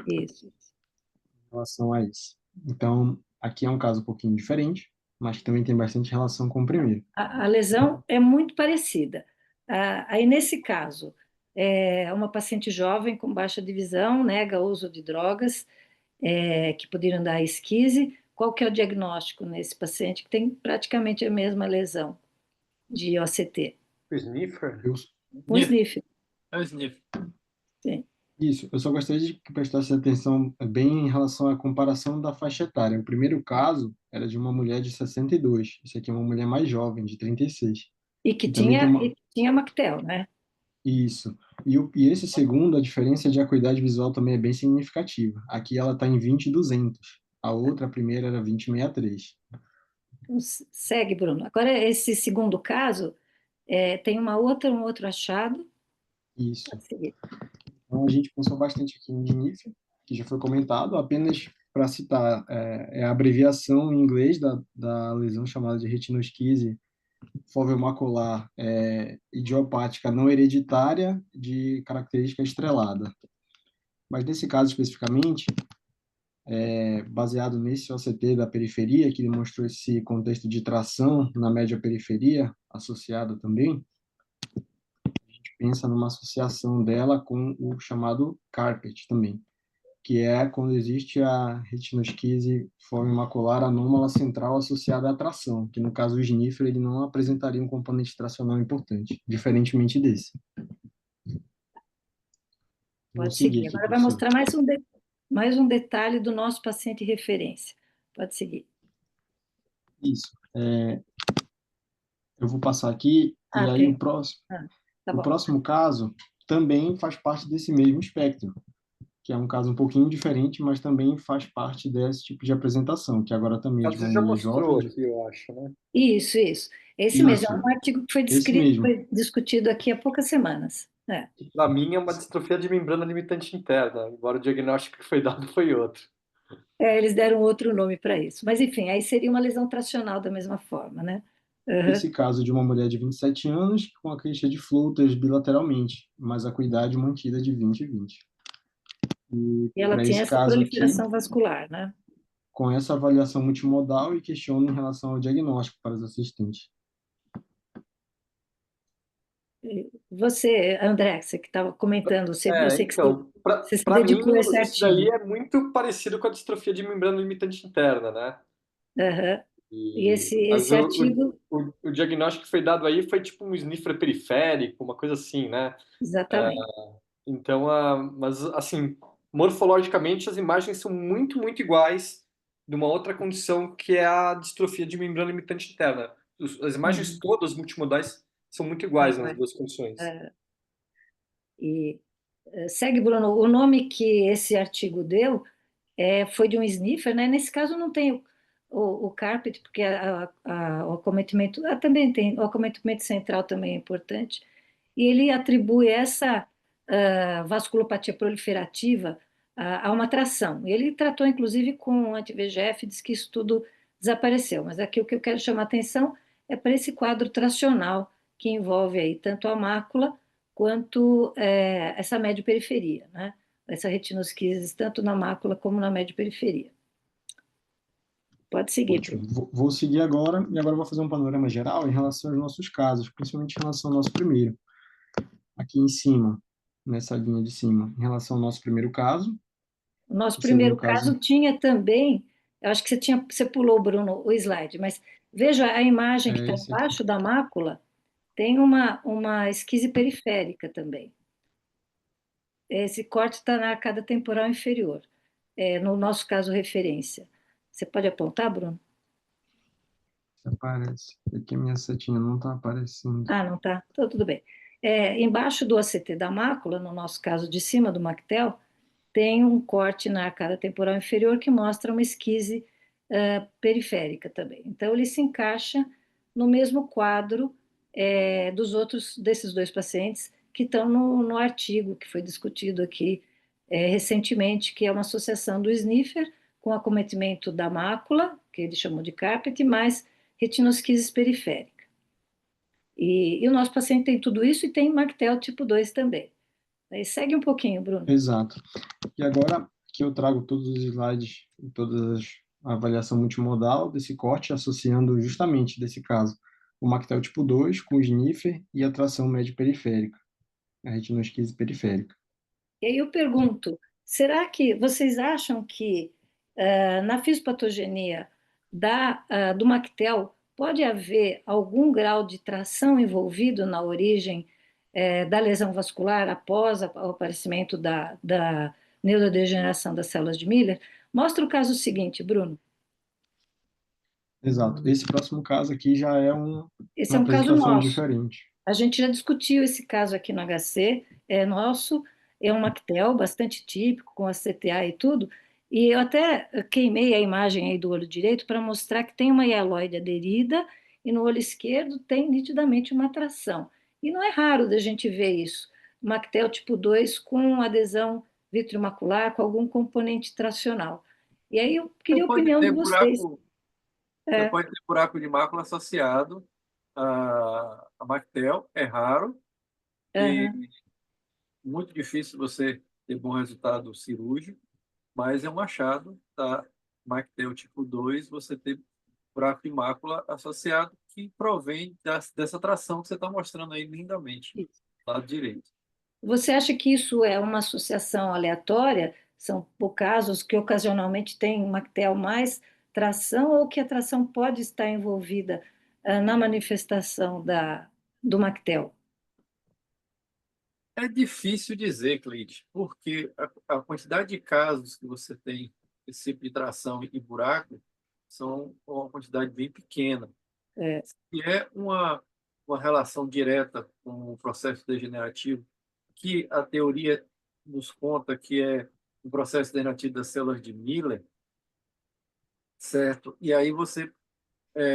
isso. em relação a isso. Então, aqui é um caso um pouquinho diferente, mas que também tem bastante relação com o primeiro. A lesão é muito parecida. Aí, nesse caso, é uma paciente jovem com baixa divisão, nega o uso de drogas, que poderiam dar esquise. Qual que é o diagnóstico nesse paciente que tem praticamente a mesma lesão de OCT? Sniffer? Eu, Um Sniff. sniff, É o sniff. sim. isso, eu só gostaria de que prestasse atenção bem em relação à comparação da faixa etária. O primeiro caso era de uma mulher de 62. Isso aqui é uma mulher mais jovem, de 36. E que E também tem uma. e que tinha Mactel, né? Isso. E esse segundo, a diferença de acuidade visual também é bem significativa. Aqui ela está em 20/200. A outra, a primeira, era 20/63. Então, segue, Bruno. Agora, esse segundo caso, tem um outro achado. Isso. Pode seguir. Então a gente pensou bastante aqui em DNIF, que já foi comentado, apenas para citar, é a abreviação em inglês da lesão chamada de retinosquise foveomacular idiopática não hereditária de característica estrelada. Mas nesse caso especificamente, baseado nesse OCT da periferia, que demonstrou esse contexto de tração na média periferia, associado também, pensa numa associação dela com o chamado carpet também, que é quando existe a retinosquise foveomacular anômala central associada à tração, que no caso o Sniffer ele não apresentaria um componente tracional importante, diferentemente desse. Vou Pode seguir seguir. aqui, Agora vai professor. mostrar mais um detalhe do nosso paciente referência. Pode seguir. Isso. Eu vou passar aqui, e Ah, aí tem. Ah, tá o bom. próximo caso também faz parte desse mesmo espectro, que é um caso um pouquinho diferente, mas também faz parte desse tipo de apresentação, que agora também é de Caso uma você já mulher jovem. mostrou aqui, eu acho, né? Isso. Esse mesmo, é Isso, um artigo que foi esse descrito, mesmo. foi discutido aqui há poucas semanas. Para mim é uma distrofia de membrana limitante interna, embora o diagnóstico que foi dado foi outro. Eles deram outro nome para isso. Mas, enfim, aí seria uma lesão tracional da mesma forma, né? Aham. Esse caso de uma mulher de 27 anos com a queixa de floaters bilateralmente, mas a acuidade mantida de 20/20. E E ela para tinha esse essa caso aqui, proliferação vascular, né? com essa avaliação multimodal e questiono em relação ao diagnóstico para os assistentes. Você, André, você que estava comentando, eu sei que Então, você se para mim, dedicou a esse isso daí artigo. é muito parecido com a distrofia de membrana limitante interna, né? Aham. E Mas esse artigo, o diagnóstico que foi dado aí foi tipo um sniffer periférico, uma coisa assim, né? exatamente. Então, mas assim, morfologicamente as imagens são muito, muito iguais de uma outra condição que é a distrofia de membrana limitante interna. As imagens Uhum. todas multimodais são muito iguais nas duas condições. E segue, Bruno, o nome que esse artigo deu foi de um sniffer, né? Nesse caso não tem o carpet, porque o acometimento, também tem, o acometimento central também é importante, e ele atribui essa vasculopatia proliferativa a uma tração. Ele tratou, inclusive, com anti-VEGF, diz que isso tudo desapareceu, mas aqui o que eu quero chamar a atenção é para esse quadro tracional que envolve aí tanto a mácula quanto essa médio periferia, né? Essa retinosquise tanto na mácula como na médio periferia. Pode seguir, Ótimo. Bruno. Vou seguir agora, e agora vou fazer um panorama geral em relação aos nossos casos, principalmente em relação ao nosso primeiro. Aqui em cima, nessa linha de cima, em relação ao nosso primeiro caso. O nosso O segundo primeiro caso, caso tinha também Eu acho que você pulou, Bruno, o slide, mas veja a imagem que É está esse aqui. embaixo da mácula, tem uma esquise periférica também. Esse corte está na arcada temporal inferior, no nosso caso, referência. Você pode apontar, Bruno? Aparece. Aqui a minha setinha não está aparecendo. Ah, não está? Então, tudo bem. Embaixo do ACT da mácula, no nosso caso, de cima do mactel, tem um corte na arcada temporal inferior que mostra uma esquise periférica também. Então, ele se encaixa no mesmo quadro desses dois pacientes que estão no artigo que foi discutido aqui recentemente, que é uma associação do sniffer com acometimento da mácula, que ele chamou de carpet, mais retinosquise periférica. E o nosso paciente tem tudo isso e tem Mactel tipo 2 também. Aí segue um pouquinho, Bruno. Exato. E agora que eu trago todos os slides e a avaliação multimodal desse corte, associando justamente desse caso o Mactel tipo 2 com o sniffer e a tração médio periférica, a retinosquise periférica. E aí eu pergunto, será que vocês acham que na fisiopatogenia do Mactel pode haver algum grau de tração envolvido na origem da lesão vascular após o aparecimento da neurodegeneração das células de Miller? Mostra o caso seguinte, Bruno. Exato. Esse próximo caso aqui já é Esse é uma um caso apresentação nosso. diferente. A gente já discutiu esse caso aqui no HC, é nosso, é um Mactel bastante típico, com a CTA e tudo, e eu até queimei a imagem aí do olho direito para mostrar que tem uma hialoide aderida e no olho esquerdo tem nitidamente uma atração. E não é raro da gente ver isso, Mactel tipo 2 com adesão vitreomacular, com algum componente tracional. E aí eu Você queria a pode opinião de ter vocês. buraco, você É, pode ter buraco de mácula associado a Mactel, é raro e aham. muito difícil você ter bom resultado cirúrgico, mas é um achado da Mactel tipo 2 você ter buraco de mácula associado que provém dessa tração que você está mostrando aí lindamente, do lado direito. Você acha que isso é uma associação aleatória? São por casos que ocasionalmente tem uma TEL mais tração ou que a tração pode estar envolvida na manifestação do Mactel? É difícil dizer, Cleide, porque a quantidade de casos que você tem esse tipo de tração e buraco são uma quantidade bem pequena. É, E é uma relação direta com o processo degenerativo, que a teoria nos conta que é o processo degenerativo das células de Miller, certo? E aí você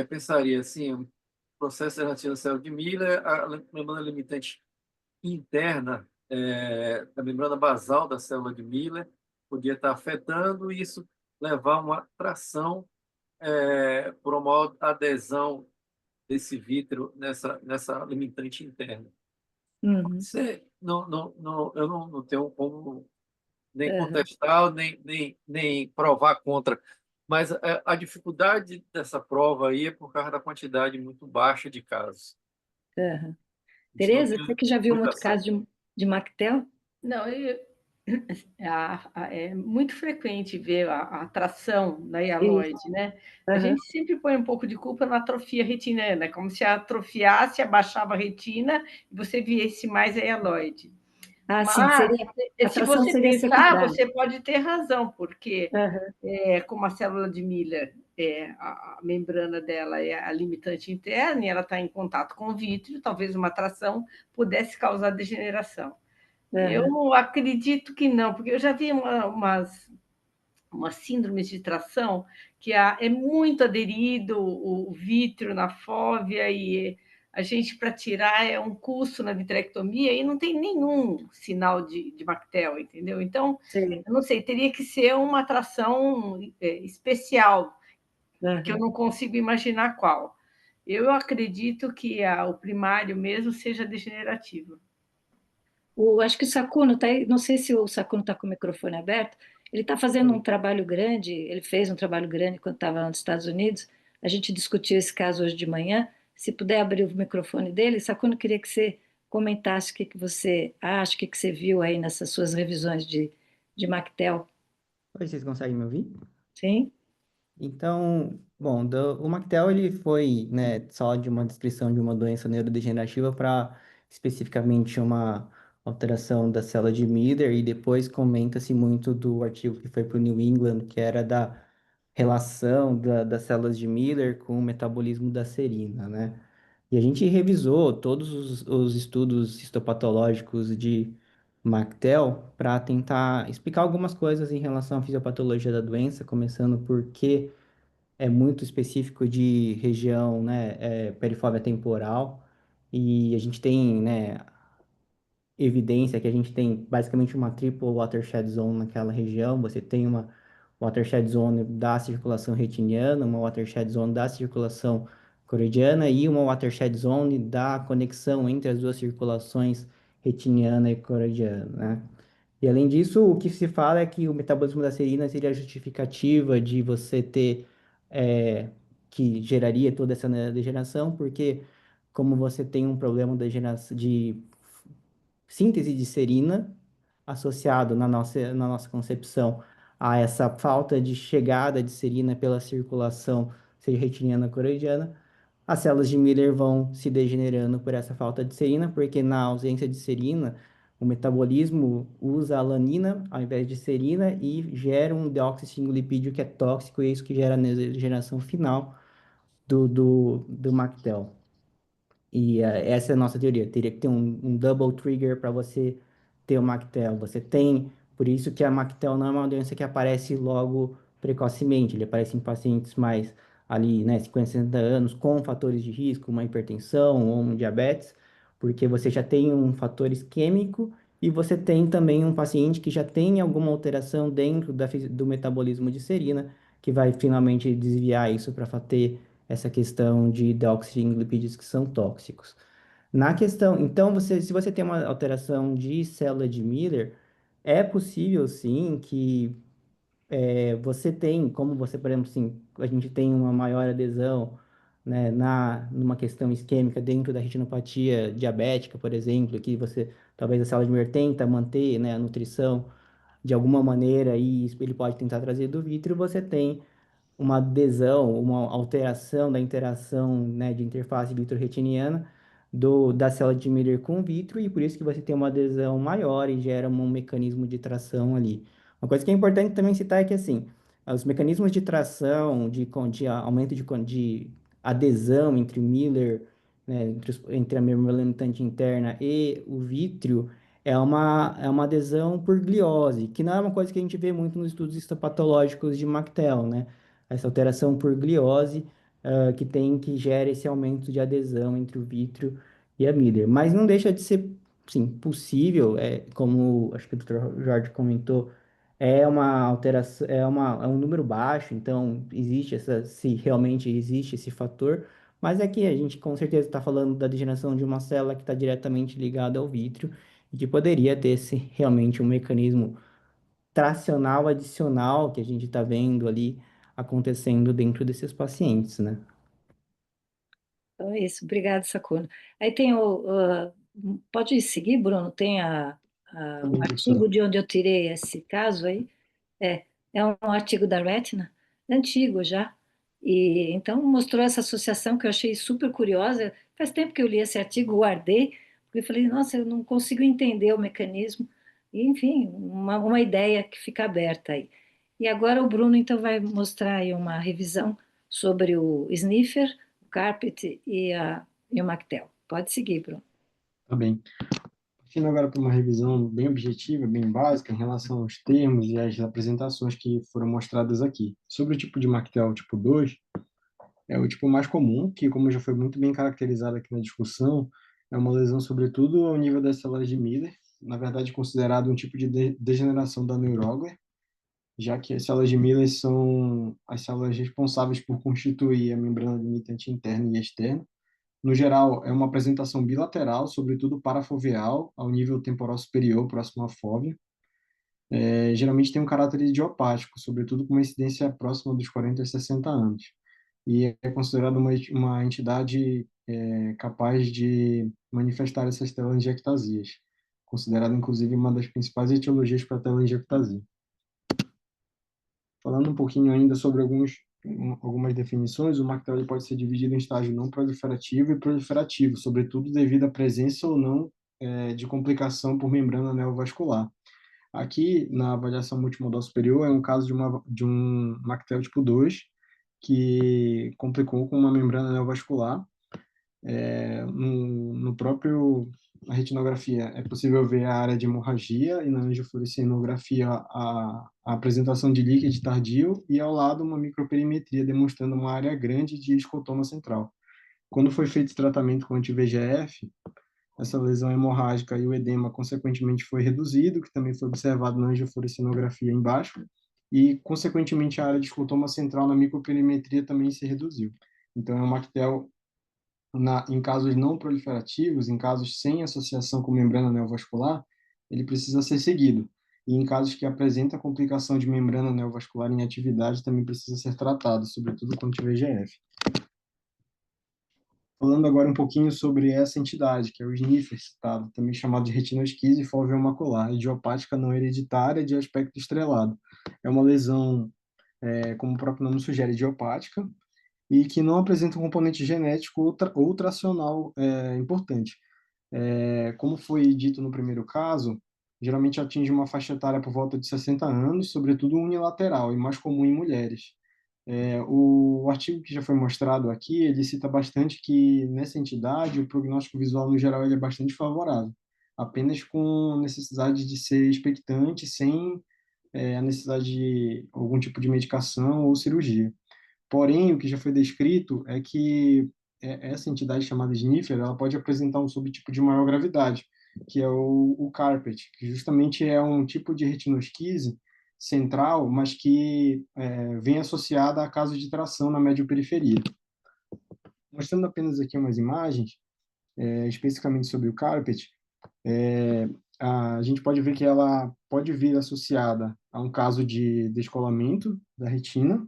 pensaria assim, o processo degenerativo das células de Miller, a membrana limitante interna da membrana basal da célula de Miller podia estar afetando e isso levar a uma tração por uma maior adesão desse vítreo nessa limitante interna. uhum, Eu não tenho como nem aham, contestar, nem provar contra, mas a dificuldade dessa prova aí é por causa da quantidade muito baixa de casos. aham. Isso não Tereza, tem você que já viu muito muito caso acesso. de Mactel? Não, é muito frequente ver a atração da hialoide, Isso. né? A Aham. gente sempre põe um pouco de culpa na atrofia retiniana, como se atrofiasse, abaixava a retina e você viesse mais a hialoide. Ah, sim, Mas, seria, a se tração você seria pensar, secundária. você pode ter razão, porque Aham, como a célula de Miller, a membrana dela é a limitante interna e ela está em contato com o vítreo, talvez uma atração pudesse causar degeneração. aham, Eu acredito que não, porque eu já vi umas síndromes de tração que é muito aderido o vítreo na fóvea e a gente, para tirar, é um custo na vitrectomia e não tem nenhum sinal de Mactel, entendeu? Então, sei. eu não sei, teria que ser uma tração especial, que eu Aham. não consigo imaginar qual. Eu acredito que o primário mesmo seja degenerativo. Acho que o Sakuno está aí, não sei se o Sakuno está com o microfone aberto, ele está fazendo um trabalho grande, ele fez um trabalho grande quando estava nos Estados Unidos, a gente discutiu esse caso hoje de manhã, se puder abrir o microfone dele, Sakuno, queria que você comentasse o que você acha, o que você viu aí nessas suas revisões de Mactel, Oi, vocês conseguem me ouvir? sim? Então, bom, o Mactel ele foi, né, só de uma descrição de uma doença neurodegenerativa para especificamente uma alteração da célula de Miller e depois comenta-se muito do artigo que foi para o New England, que era da relação das células de Miller com o metabolismo da serina, né? E a gente revisou todos os estudos histopatológicos de Mactel para tentar explicar algumas coisas em relação à fisiopatologia da doença, começando por que é muito específico de região, né, perifória temporal, e a gente tem, né, evidência que a gente tem basicamente uma triple watershed zone naquela região. Você tem uma watershed zone da circulação retiniana, uma watershed zone da circulação coroidiana e uma watershed zone da conexão entre as duas circulações retiniana e coroidiana, né? E além disso, o que se fala é que o metabolismo da serina seria a justificativa de você ter, que geraria toda essa degeneração, porque como você tem um problema de síntese de serina associado na nossa concepção a essa falta de chegada de serina pela circulação, seja retiniana ou coroidiana, as células de Miller vão se degenerando por essa falta de serina, porque na ausência de serina, o metabolismo usa a alanina ao invés de serina e gera um deoxirribonilipídio que é tóxico, e é isso que gera a degeneração final do Mactel. E essa é a nossa teoria. Teria que ter um double trigger para você ter o Mactel. Você tem, por isso que a Mactel não é uma doença que aparece logo precocemente. Ele aparece em pacientes mais ali, né, 50, 60 anos, com fatores de risco, uma hipertensão ou um diabetes, porque você já tem um fator isquêmico e você tem também um paciente que já tem alguma alteração dentro do metabolismo de serina, que vai finalmente desviar isso para ter essa questão de deoxyribolipídios que são tóxicos. Na questão, então, se você tem uma alteração de célula de Miller, é possível sim que você tem, como você, por exemplo, assim, a gente tem uma maior adesão, né, numa questão isquêmica dentro da retinopatia diabética, por exemplo, que você, talvez a célula de Miller tenta manter, né, a nutrição de alguma maneira e ele pode tentar trazer do vítreo, você tem uma adesão, uma alteração da interação, né, de interface vitro-retiniana da célula de Miller com o vitro, e por isso que você tem uma adesão maior e gera um mecanismo de tração ali. Uma coisa que é importante também citar é que, assim, os mecanismos de tração, de aumento de adesão entre o Miller, né, entre a membrana limitante interna e o vítreo, é uma adesão por gliose, que não é uma coisa que a gente vê muito nos estudos histopatológicos de Mactel, né? Essa alteração por gliose, que gera esse aumento de adesão entre o vítreo e a Miller. Mas não deixa de ser, sim, possível, como acho que o Dr. Jorge comentou, é uma alteração, é um número baixo, então existe se realmente existe esse fator, mas é que a gente com certeza está falando da degeneração de uma célula que está diretamente ligada ao vítreo e que poderia ter realmente um mecanismo tracional adicional que a gente está vendo ali acontecendo dentro desses pacientes, né? Então é isso, obrigada, Sacuna. Aí tem pode seguir, Bruno? Tem Tá o bem, artigo professor. de onde eu tirei esse caso aí. É, é um artigo da Retina, antigo já. E então mostrou essa associação que eu achei super curiosa. Faz tempo que eu li esse artigo, guardei, porque eu falei, nossa, eu não consigo entender o mecanismo. E, enfim, uma ideia que fica aberta aí. E agora o Bruno então vai mostrar aí uma revisão sobre o sniffer, o carpet e o Mactel. Pode seguir, Bruno. Tá bem. Partindo agora para uma revisão bem objetiva, bem básica, em relação aos termos e às apresentações que foram mostradas aqui. Sobre o tipo de Mactel tipo 2, é o tipo mais comum, que, como já foi muito bem caracterizado aqui na discussão, é uma lesão, sobretudo, ao nível das células de Miller, na verdade, considerado um tipo de degeneração da neuroglia, já que as células de Miller são as células responsáveis por constituir a membrana limitante interna e externa. No geral, é uma apresentação bilateral, sobretudo parafoveal, ao nível temporal superior, próximo à fóvea. Geralmente tem um caráter idiopático, sobretudo com uma incidência próxima dos 40 a 60 anos. E é considerado uma entidade capaz de manifestar essas telangiectasias, considerada inclusive uma das principais etiologias para telangiectasia. Falando um pouquinho ainda sobre alguns algumas definições, o Mactel ele pode ser dividido em estágio não proliferativo e proliferativo, sobretudo devido à presença ou não de complicação por membrana neovascular. Aqui, na avaliação multimodal superior, é um caso de um Mactel tipo 2, que complicou com uma membrana neovascular. No próprio a retinografia é possível ver a área de hemorragia e na angiofluorescinografia a apresentação de líquido tardio e ao lado uma microperimetria demonstrando uma área grande de escotoma central. Quando foi feito o tratamento com anti-VEGF, essa lesão hemorrágica e o edema consequentemente foi reduzido, que também foi observado na angiofluorescinografia embaixo, e consequentemente a área de escotoma central na microperimetria também se reduziu. Então é um Mactel em casos não proliferativos, em casos sem associação com membrana neovascular, ele precisa ser seguido. E em casos que apresenta complicação de membrana neovascular em atividade, também precisa ser tratado, sobretudo com anti-VEGF. Falando agora um pouquinho sobre essa entidade, que é o SNIFER citado, também chamado de retinosquise foveomacular, idiopática não hereditária de aspecto estrelado. É uma lesão, como o próprio nome sugere, idiopática, e que não apresenta um componente genético ou tracional importante. Como foi dito no primeiro caso, geralmente atinge uma faixa etária por volta de 60 anos, sobretudo unilateral, e mais comum em mulheres. O artigo que já foi mostrado aqui, ele cita bastante que nessa entidade o prognóstico visual no geral ele é bastante favorável, apenas com necessidade de ser expectante, sem a necessidade de algum tipo de medicação ou cirurgia. Porém, o que já foi descrito é que essa entidade chamada Sniffer, ela pode apresentar um subtipo de maior gravidade, que é o carpet, que justamente é um tipo de retinosquise central, mas que vem associada a casos de tração na medioperiferia. Mostrando apenas aqui umas imagens, especificamente sobre o carpet, a gente pode ver que ela pode vir associada a um caso de descolamento da retina,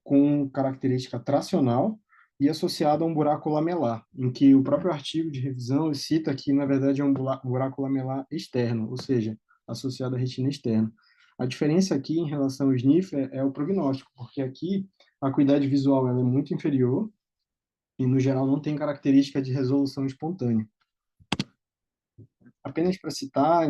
com característica tracional e associado a um buraco lamelar, em que o próprio artigo de revisão cita que, na verdade, é um buraco lamelar externo, ou seja, associado à retina externa. A diferença aqui em relação ao SNIF é o prognóstico, porque aqui a acuidade visual ela é muito inferior e, no geral, não tem característica de resolução espontânea. Apenas para citar,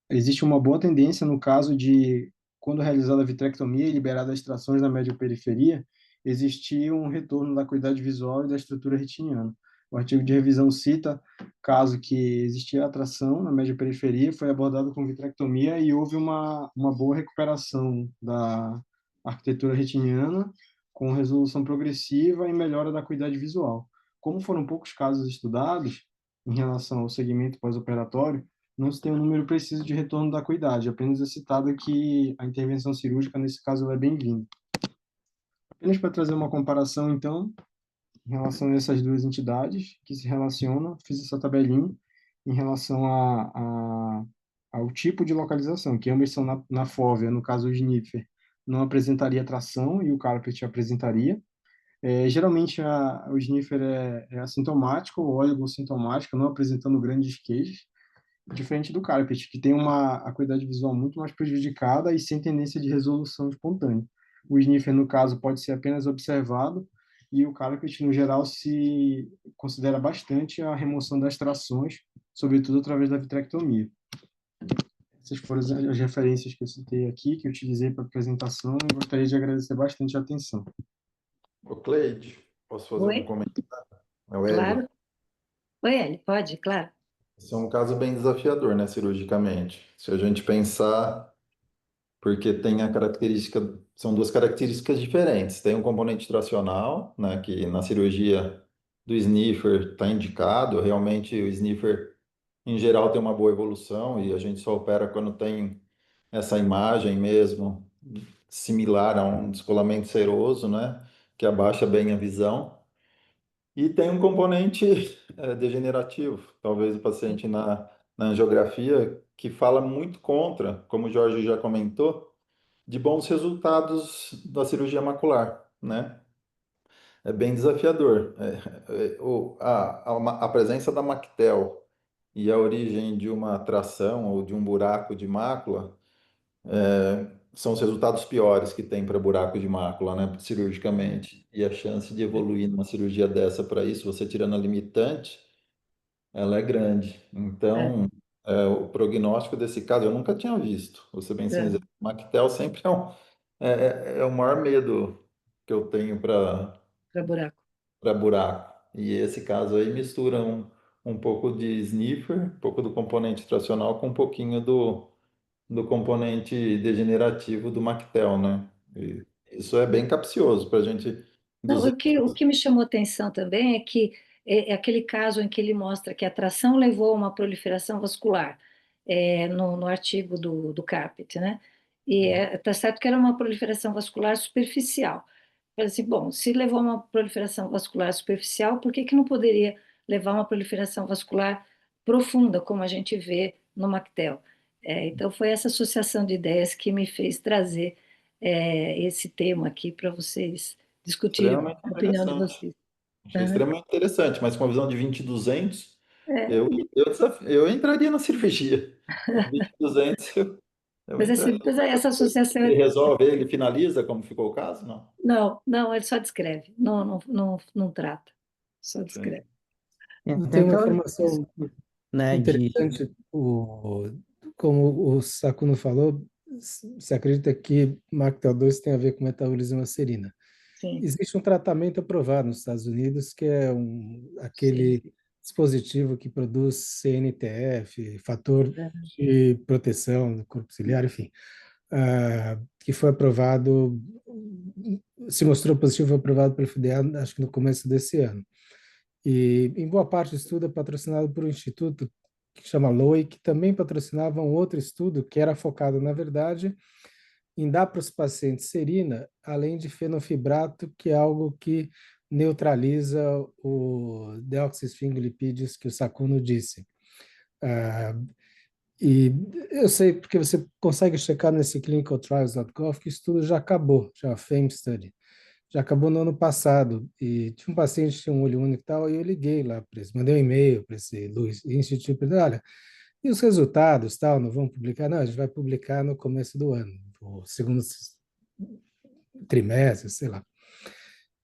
existe uma boa tendência no caso de, quando realizada a vitrectomia e liberada as trações na medioperiferia, existia um retorno da acuidade visual e da estrutura retiniana. O artigo de revisão cita caso que existia atração na medioperiferia, foi abordado com vitrectomia e houve uma boa recuperação da arquitetura retiniana com resolução progressiva e melhora da acuidade visual. Como foram poucos casos estudados, em relação ao segmento pós-operatório, não se tem um número preciso de retorno da acuidade, apenas é citado que a intervenção cirúrgica, nesse caso, ela é bem-vinda. Apenas para trazer uma comparação, então, em relação a essas duas entidades que se relacionam, fiz essa tabelinha em relação ao tipo de localização, que ambas são na fóvea, no caso o Sniffer, não apresentaria tração e o carpet apresentaria. Geralmente o sniffer é assintomático ou oligossintomático, não apresentando grandes queixas, diferente do carpet, que tem uma acuidade visual muito mais prejudicada e sem tendência de resolução espontânea. O sniffer, no caso, pode ser apenas observado e o carpet, no geral, se considera bastante a remoção das trações, sobretudo através da vitrectomia. Essas foram as referências que eu citei aqui, que eu utilizei para a apresentação, e gostaria de agradecer bastante a atenção. Ô, Cleide, posso fazer Oi, um comentário? É o Hélio. claro. Oi, Eli, pode, claro. Esse é um caso bem desafiador, né, cirurgicamente. Se a gente pensar, porque tem a característica, são duas características diferentes. Tem um componente tracional, né, que na cirurgia do sniffer está indicado. Realmente o sniffer, em geral, tem uma boa evolução e a gente só opera quando tem essa imagem mesmo, similar a um descolamento seroso, né, que abaixa bem a visão. E tem um componente degenerativo, talvez o paciente na angiografia, que fala muito contra, como o Jorge já comentou, de bons resultados da cirurgia macular, né? É bem desafiador. A presença da Mactel e a origem de uma tração ou de um buraco de mácula são os resultados piores que tem para buraco de mácula, né, cirurgicamente. E a chance de evoluir numa cirurgia dessa para isso, você tirando a limitante, ela é grande. É, Então, o prognóstico desse caso eu nunca tinha visto. Vou ser bem é, sincero. Mactel sempre é o maior medo que eu tenho para buraco. para buraco. E esse caso aí mistura um pouco de sniffer, um pouco do componente tracional com um pouquinho do componente degenerativo do Mactel, né? E isso é bem capcioso para a gente Não, dizer. o que me chamou atenção também é que é aquele caso em que ele mostra que a tração levou a uma proliferação vascular, no artigo do Capet, né? E está certo que era uma proliferação vascular superficial. Falei assim, bom, se levou a uma proliferação vascular superficial, por que que não poderia levar a uma proliferação vascular profunda, como a gente vê no Mactel? Então, foi essa associação de ideias que me fez trazer esse tema aqui para vocês discutirem Extremamente a opinião de interessante. vocês. Achei Aham. extremamente interessante, mas com a visão de 20/200, É, eu entraria na cirurgia. Com 20/200, eu mas entraria. essa associação, Ele resolve, ele finaliza, como ficou o caso? Não. não, não, ele só descreve, não, não, não, não trata, só Sim. descreve. Tem Tem uma aquela, informação né, de interessante, como o Sakuno falou, se acredita que MACTEL-2 tem a ver com metabolismo da serina. Sim, Existe um tratamento aprovado nos Estados Unidos que é sim, aquele dispositivo que produz CNTF, fator é, de proteção do corpo ciliar, enfim, que foi aprovado, se mostrou positivo, foi aprovado pelo FDA, acho que no começo desse ano. E em boa parte o estudo é patrocinado por um instituto que chama LOI, que também patrocinava um outro estudo que era focado, na verdade, em dar para os pacientes serina, além de fenofibrato, que é algo que neutraliza o deoxisfingolipídios que o Sakuno disse. Ah, e eu sei porque você consegue checar nesse clinicaltrials.gov que o estudo já acabou, já a FAME Study. Já acabou no ano passado e tinha um paciente que tinha um olho único e tal, e eu liguei lá para eles, mandei um e-mail para esse Louis Institute, falei, olha, e os resultados, tal, não vão publicar? Não, a gente vai publicar no começo do ano, o segundo trimestre, sei lá.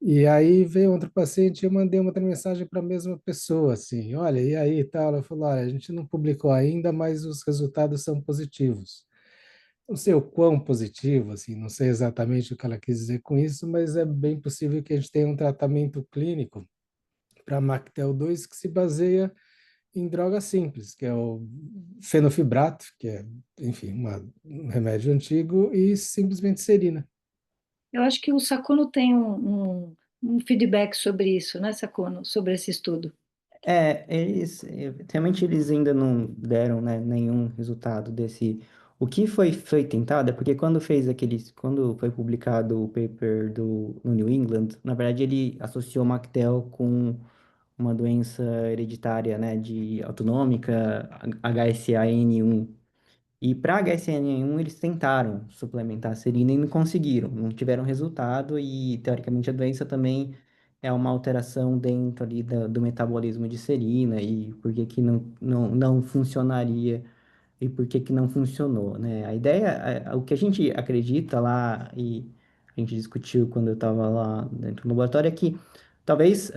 E aí veio outro paciente e eu mandei uma outra mensagem para a mesma pessoa, assim, olha, e aí, e tal, ela falou, olha, a gente não publicou ainda, mas os resultados são positivos. Não sei o quão positivo, assim, não sei exatamente o que ela quis dizer com isso, mas é bem possível que a gente tenha um tratamento clínico para MACTEL-2 que se baseia em drogas simples, que é o fenofibrato, que é, enfim, um remédio antigo, e simplesmente serina. eu acho que o Sakuno tem um feedback sobre isso, né, Sakuno, sobre esse estudo. realmente eles ainda não deram, né, nenhum resultado desse. O que foi tentado é porque quando foi publicado o paper no New England, na verdade ele associou Mactel com uma doença hereditária, né, de autonômica, HSAN1. E para HSN1 eles tentaram suplementar a serina e não conseguiram, não tiveram resultado e teoricamente a doença também é uma alteração dentro ali do metabolismo de serina e por que que não funcionaria e por que que não funcionou, né? A ideia, o que a gente acredita lá e a gente discutiu quando eu estava lá dentro do laboratório é que talvez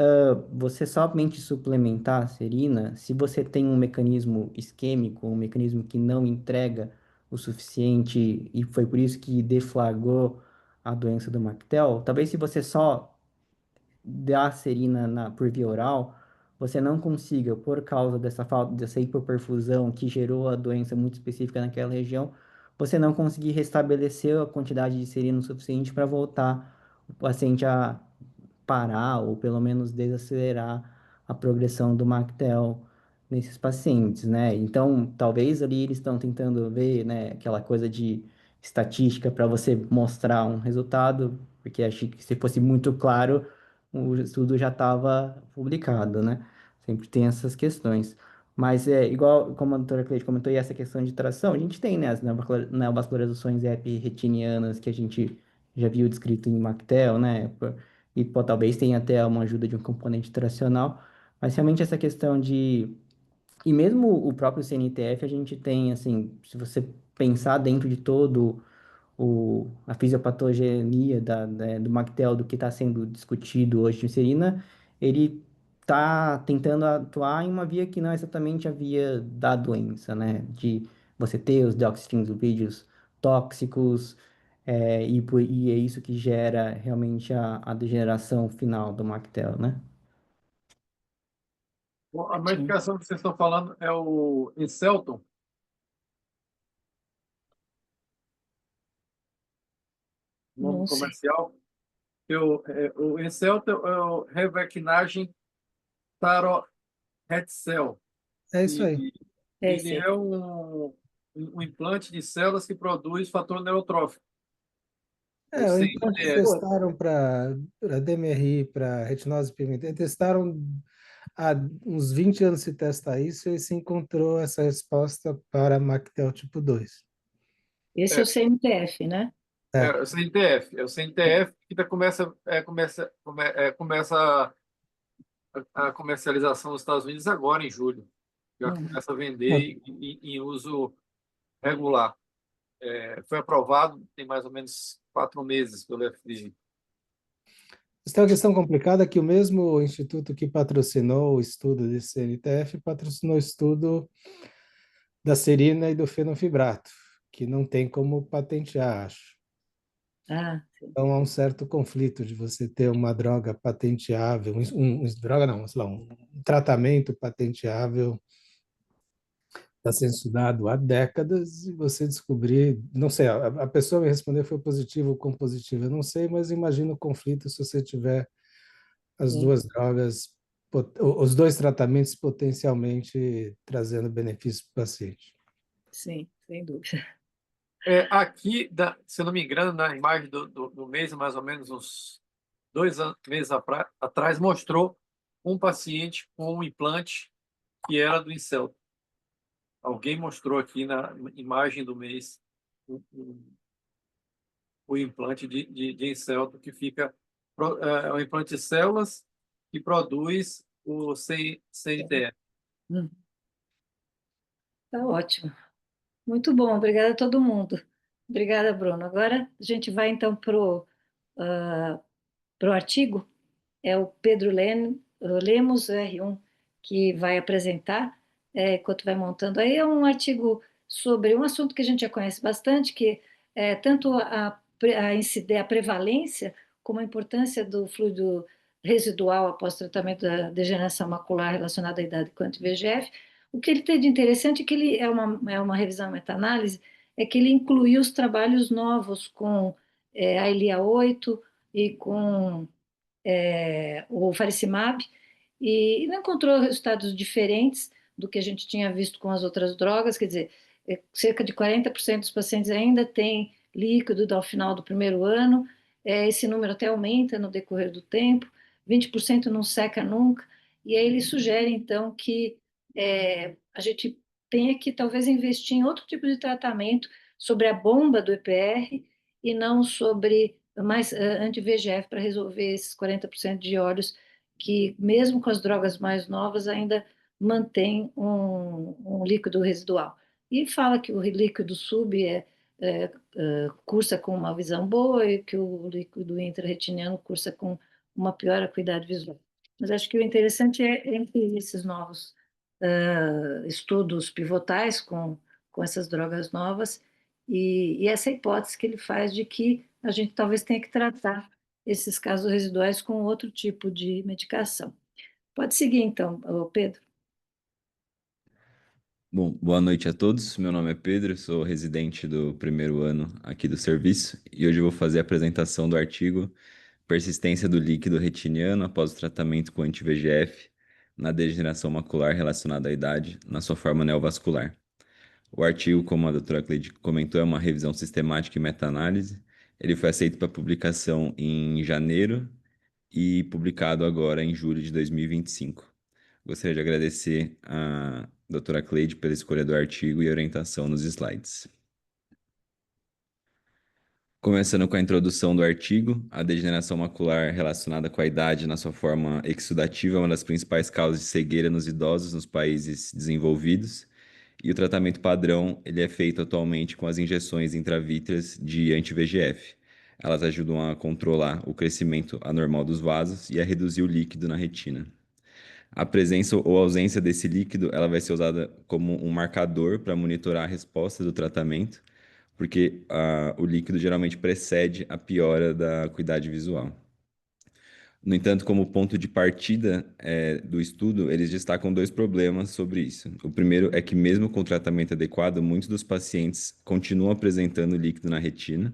você somente suplementar a serina, se você tem um mecanismo isquêmico, um mecanismo que não entrega o suficiente e foi por isso que deflagrou a doença do Mactel, talvez se você só da serina por via oral, você não consiga, por causa dessa falta, dessa hipoperfusão que gerou a doença muito específica naquela região, você não conseguir restabelecer a quantidade de serina suficiente para voltar o paciente a parar ou pelo menos desacelerar a progressão do Mactel nesses pacientes, né? Então, talvez ali eles estão tentando ver, né, aquela coisa de estatística para você mostrar um resultado, porque achei que se fosse muito claro, o estudo já estava publicado, né? Sempre tem essas questões. Mas é igual, como a doutora Cleide comentou, e essa questão de tração, a gente tem, né, as neovascularizações epi-retinianas que a gente já viu descrito em Mactel, né? E pô, talvez tenha até uma ajuda de um componente tracional, mas realmente essa questão de. E mesmo o próprio CNTF, a gente tem, assim, se você pensar dentro de todo a fisiopatogenia do Mactel, do que está sendo discutido hoje em Serina, ele está tentando atuar em uma via que não é exatamente a via da doença, né? De você ter os deoxirribonucleídeos tóxicos, e é isso que gera realmente a degeneração final do Mactel, né? Bom, a Sim. medicação que vocês estão falando é o Incelton, nome Não sei. comercial. O Incelton é o Revecnagem Taroretcel. É isso aí. E É ele esse aí. é um implante de células que produz fator neurotrófico, ou O seja, implante testaram para DMRI, para retinose pigmentosa, testaram há uns 20 anos se testa isso e se encontrou essa resposta para Mactel tipo 2. Esse é o CMTF, né? é É. o CNTF. É o CNTF que começa a comercialização nos Estados Unidos agora, em julho. Já Uhum. começa a vender em uso regular. Foi aprovado tem mais ou menos 4 meses pelo FDA. Isso tem uma questão complicada que o mesmo instituto que patrocinou o estudo desse CNTF patrocinou o estudo da serina e do fenofibrato, que não tem como patentear, acho. Ah, sim. Então há um certo conflito de você ter uma droga patenteável, droga não, sei lá, um tratamento patenteável está sendo estudado há décadas e você descobrir, não sei, a pessoa me respondeu foi positivo ou com positivo, eu não sei, mas imagino o conflito se você tiver as Sim, duas drogas, os dois tratamentos potencialmente trazendo benefício para o paciente. sim, sem dúvida. Aqui, se eu não me engano, na imagem do mês, mais ou menos uns 2 meses atrás, mostrou um paciente com um implante que era do Incelton. Alguém mostrou aqui na imagem do mês o implante de Incelton que fica... É um implante de células que produz o CNTF. Hum, Tá ótimo. Muito bom, obrigada a todo mundo. Obrigada, Bruno. Agora a gente vai então pro artigo. É o Pedro Lemos, R1, que vai apresentar, enquanto vai montando aí. É um artigo sobre um assunto que a gente já conhece bastante, que é tanto a prevalência como a importância do fluido residual após tratamento da degeneração macular relacionada à idade quanto VEGF. O que ele tem de interessante é que ele é uma revisão meta-análise, é que ele incluiu os trabalhos novos com a ILIA 8 e com o faricimab, e não encontrou resultados diferentes do que a gente tinha visto com as outras drogas, quer dizer, cerca de 40% dos pacientes ainda têm líquido ao final do primeiro ano, esse número até aumenta no decorrer do tempo, 20% não seca nunca, e aí ele sugere, então, que a gente tenha que talvez investir em outro tipo de tratamento sobre a bomba do EPR e não sobre mais anti-VEGF para resolver esses 40% de olhos que, mesmo com as drogas mais novas, ainda mantém um líquido residual. E fala que o líquido sub cursa com uma visão boa e que o líquido intraretiniano cursa com uma pior acuidade visual. Mas acho que o interessante é entre esses novos estudos pivotais com essas drogas novas e essa hipótese que ele faz de que a gente talvez tenha que tratar esses casos residuais com outro tipo de medicação. Pode seguir, então, Pedro. Bom, boa noite a todos. Meu nome é Pedro, sou residente do primeiro ano aqui do serviço e hoje eu vou fazer a apresentação do artigo Persistência do líquido retiniano após o tratamento com anti-VEGF na degeneração macular relacionada à idade, na sua forma neovascular. O artigo, como a doutora Cleide comentou, é uma revisão sistemática e meta-análise. Ele foi aceito para publicação em janeiro e publicado agora em julho de 2025. Gostaria de agradecer a doutora Cleide pela escolha do artigo e orientação nos slides. Começando com a introdução do artigo, a degeneração macular relacionada com a idade na sua forma exudativa é uma das principais causas de cegueira nos idosos nos países desenvolvidos E o tratamento padrão, ele é feito atualmente com as injeções intravítreas de anti-VEGF. Elas ajudam a controlar o crescimento anormal dos vasos e a reduzir o líquido na retina. A presença ou ausência desse líquido, ela vai ser usada como um marcador para monitorar a resposta do tratamento, porque o líquido geralmente precede a piora da acuidade visual. No entanto, como ponto de partida do estudo, eles destacam dois problemas sobre isso. O primeiro é que, mesmo com o tratamento adequado, muitos dos pacientes continuam apresentando líquido na retina,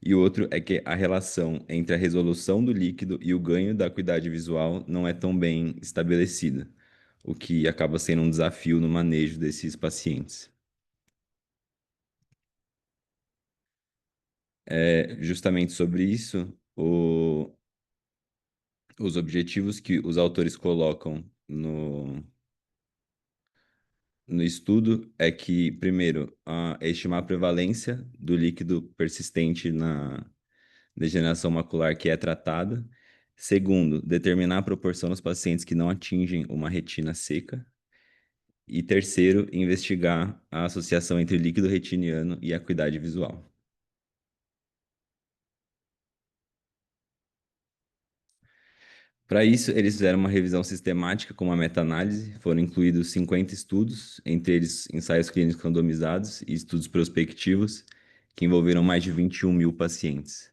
e o outro é que a relação entre a resolução do líquido e o ganho da acuidade visual não é tão bem estabelecida, o que acaba sendo um desafio no manejo desses pacientes. Justamente sobre isso, os objetivos que os autores colocam no estudo é que, primeiro, estimar a prevalência do líquido persistente na degeneração macular que é tratada. Segundo, determinar a proporção dos pacientes que não atingem uma retina seca. E terceiro, investigar a associação entre líquido retiniano e acuidade visual. Para isso, eles fizeram uma revisão sistemática com uma meta-análise. Foram incluídos 50 estudos, entre eles ensaios clínicos randomizados e estudos prospectivos, que envolveram mais de 21 mil pacientes.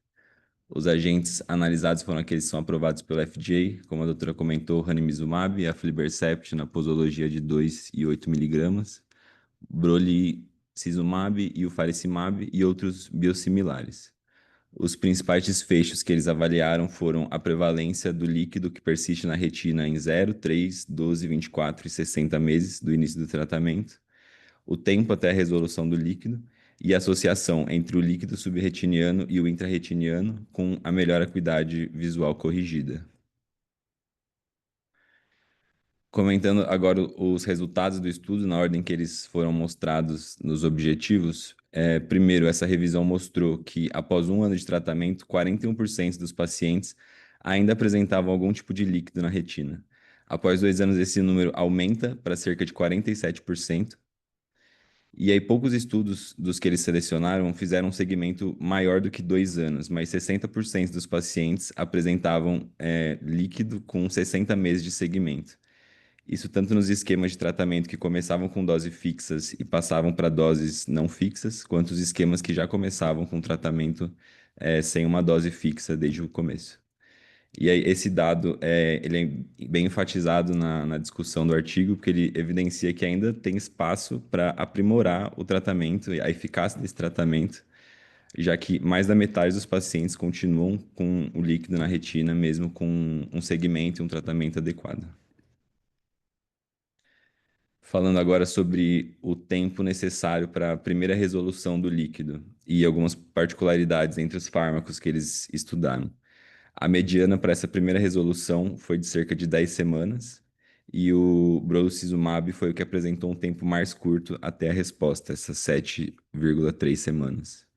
Os agentes analisados foram aqueles que são aprovados pelo FDA, como a doutora comentou, o ranibizumab, a aflibercept na posologia de 2 e 8 miligramas, brolucizumab e o faricimab e outros biosimilares. Os principais desfechos que eles avaliaram foram a prevalência do líquido que persiste na retina em 0, 3, 12, 24 e 60 meses do início do tratamento, o tempo até a resolução do líquido e a associação entre o líquido subretiniano e o intrarretiniano com a melhor acuidade visual corrigida. Comentando agora os resultados do estudo, na ordem que eles foram mostrados nos objetivos, primeiro, essa revisão mostrou que, após 1 ano de tratamento, 41% dos pacientes ainda apresentavam algum tipo de líquido na retina. Após 2 anos, esse número aumenta para cerca de 47%. E aí, poucos estudos dos que eles selecionaram fizeram um segmento maior do que 2 anos, mas 60% dos pacientes apresentavam líquido com 60 meses de segmento. Isso tanto nos esquemas de tratamento que começavam com doses fixas e passavam para doses não fixas, quanto os esquemas que já começavam com tratamento sem uma dose fixa desde o começo. E aí, esse dado ele é bem enfatizado na discussão do artigo, porque ele evidencia que ainda tem espaço para aprimorar o tratamento e a eficácia desse tratamento, já que mais da metade dos pacientes continuam com o líquido na retina, mesmo com um segmento e um tratamento adequado. Falando agora sobre o tempo necessário para a primeira resolução do líquido e algumas particularidades entre os fármacos que eles estudaram. A mediana para essa primeira resolução foi de cerca de 10 semanas e o brolucizumab foi o que apresentou um tempo mais curto até a resposta, essas 7,3 semanas.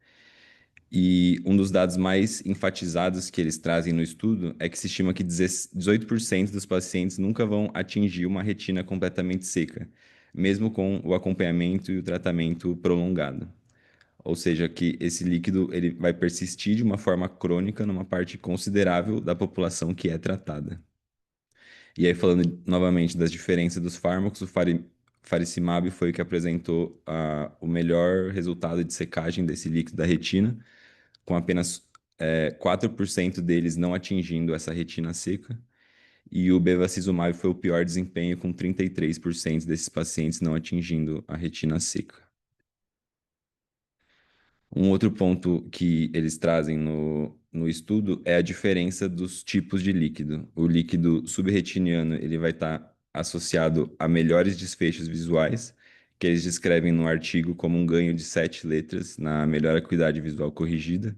E um dos dados mais enfatizados que eles trazem no estudo é que se estima que 18% dos pacientes nunca vão atingir uma retina completamente seca, mesmo com o acompanhamento e o tratamento prolongado. Ou seja, que esse líquido ele vai persistir de uma forma crônica numa parte considerável da população que é tratada. E aí, falando novamente das diferenças dos fármacos, o faricimab foi o que apresentou o melhor resultado de secagem desse líquido da retina, com apenas 4% deles não atingindo essa retina seca, e o bevacizumab foi o pior desempenho, com 33% desses pacientes não atingindo a retina seca. Um outro ponto que eles trazem no estudo é a diferença dos tipos de líquido. O líquido subretiniano ele vai estar associado a melhores desfechos visuais, que eles descrevem no artigo como um ganho de 7 letras na melhor acuidade visual corrigida,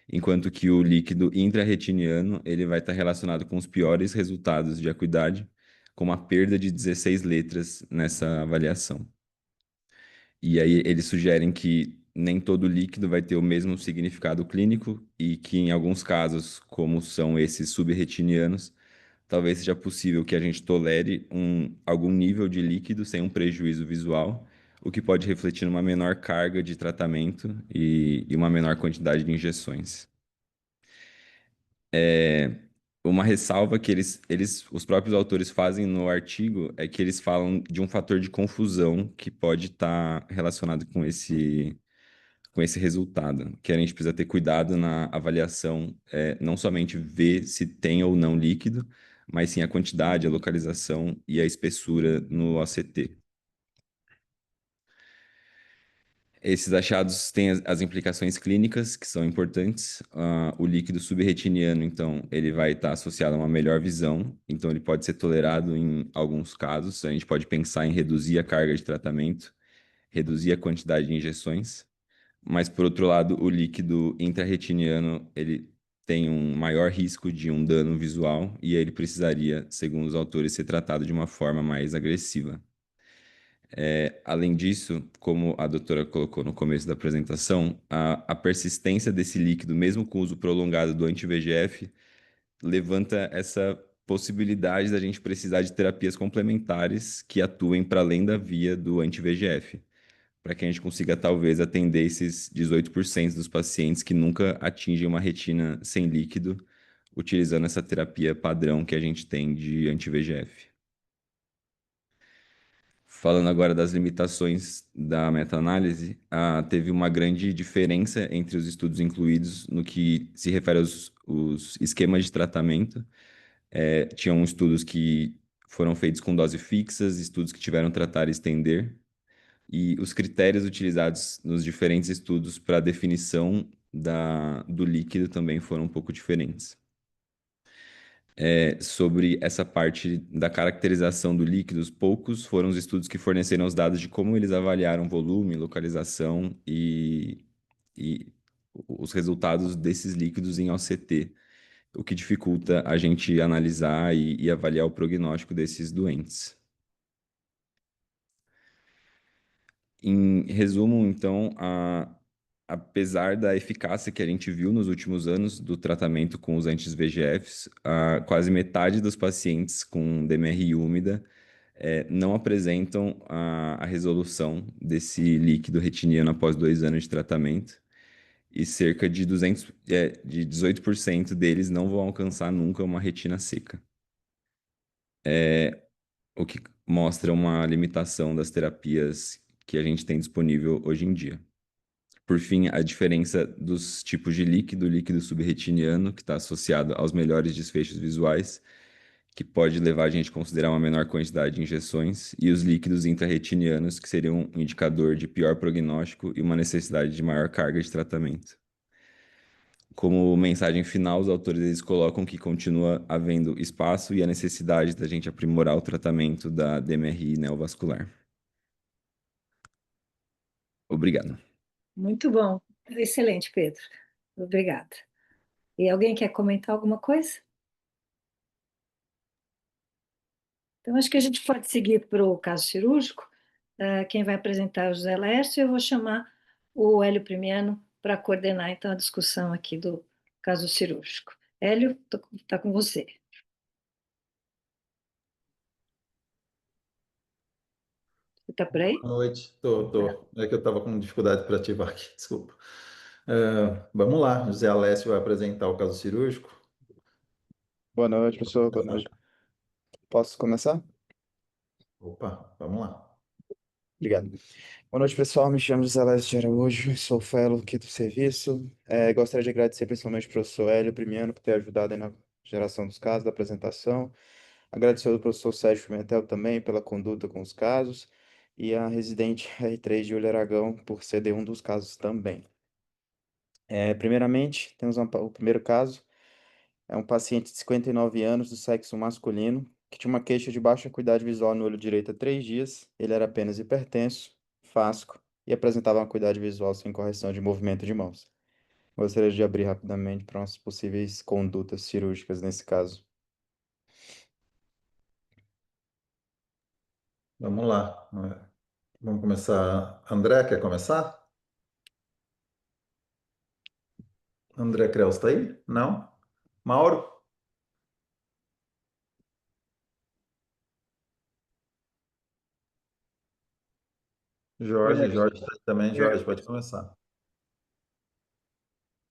enquanto que o líquido intrarretiniano ele vai estar relacionado com os piores resultados de acuidade, com uma perda de 16 letras nessa avaliação. E aí eles sugerem que nem todo líquido vai ter o mesmo significado clínico e que em alguns casos, como são esses subretinianos, talvez seja possível que a gente tolere algum nível de líquido sem um prejuízo visual, o que pode refletir numa menor carga de tratamento e uma menor quantidade de injeções. Uma ressalva que os próprios autores fazem no artigo é que eles falam de um fator de confusão que pode estar relacionado com esse resultado, que a gente precisa ter cuidado na avaliação, não somente ver se tem ou não líquido, mas sim a quantidade, a localização e a espessura no OCT. Esses achados têm as implicações clínicas, que são importantes. O líquido subretiniano, então, ele vai estar associado a uma melhor visão, então ele pode ser tolerado em alguns casos. A gente pode pensar em reduzir a carga de tratamento, reduzir a quantidade de injeções, mas, por outro lado, o líquido intrarretiniano, ele tem um maior risco de um dano visual e ele precisaria, segundo os autores, ser tratado de uma forma mais agressiva. Além disso, como a doutora colocou no começo da apresentação, a persistência desse líquido, mesmo com o uso prolongado do anti-VEGF, levanta essa possibilidade da gente precisar de terapias complementares que atuem para além da via do anti-VEGF, para que a gente consiga talvez atender esses 18% dos pacientes que nunca atingem uma retina sem líquido, utilizando essa terapia padrão que a gente tem de anti-VEGF. Falando agora das limitações da meta-análise, teve uma grande diferença entre os estudos incluídos no que se refere os esquemas de tratamento. Tinham estudos que foram feitos com dose fixas, estudos que tiveram tratar e estender, e os critérios utilizados nos diferentes estudos para a definição do líquido também foram um pouco diferentes. Sobre essa parte da caracterização do líquido, poucos foram os estudos que forneceram os dados de como eles avaliaram volume, localização e os resultados desses líquidos em OCT, o que dificulta a gente analisar e avaliar o prognóstico desses doentes. Em resumo, então, apesar da eficácia que a gente viu nos últimos anos do tratamento com os anti-VEGFs, quase metade dos pacientes com DMRI úmida não apresentam a resolução desse líquido retiniano após 2 anos de tratamento, e cerca de 18% deles não vão alcançar nunca uma retina seca, o que mostra uma limitação das terapias que a gente tem disponível hoje em dia. Por fim, a diferença dos tipos de líquido, o líquido subretiniano, que está associado aos melhores desfechos visuais, que pode levar a gente a considerar uma menor quantidade de injeções, e os líquidos intrarretinianos, que seriam um indicador de pior prognóstico e uma necessidade de maior carga de tratamento. Como mensagem final, os autores eles colocam que continua havendo espaço e a necessidade da gente aprimorar o tratamento da DMRI neovascular. Obrigado. Muito bom. Excelente, Pedro. Obrigada. E alguém quer comentar alguma coisa? Então, acho que a gente pode seguir para o caso cirúrgico. Quem vai apresentar é o José Laércio, eu vou chamar o Hélio Primiano para coordenar, então, a discussão aqui do caso cirúrgico. Hélio, está com você. Você está por aí? Boa noite, tô. É que eu estava com dificuldade para ativar aqui, desculpa. Vamos lá, José Alessio vai apresentar o caso cirúrgico. Boa noite, professor. Boa noite. Posso começar? Opa, vamos lá. Obrigado. Boa noite, pessoal. Me chamo José Leste de Araújo, sou fellow aqui do serviço. Gostaria de agradecer principalmente ao professor Hélio Primiano por ter ajudado aí na geração dos casos, da apresentação. Agradecer ao professor Sérgio Pimentel também pela conduta com os casos e a residente R3 de Olho Aragão por ceder um dos casos também. Primeiramente, temos o primeiro caso. É um paciente de 59 anos, do sexo masculino, que tinha uma queixa de baixa acuidade visual no olho direito há 3 dias. Ele era apenas hipertenso, fasco e apresentava uma acuidade visual sem correção de movimento de mãos. Gostaria de abrir rapidamente para as possíveis condutas cirúrgicas nesse caso. Vamos lá. Vamos começar. André, quer começar? André Creus está aí? Não? Mauro? Jorge, Jorge tá aí também. Jorge, pode começar.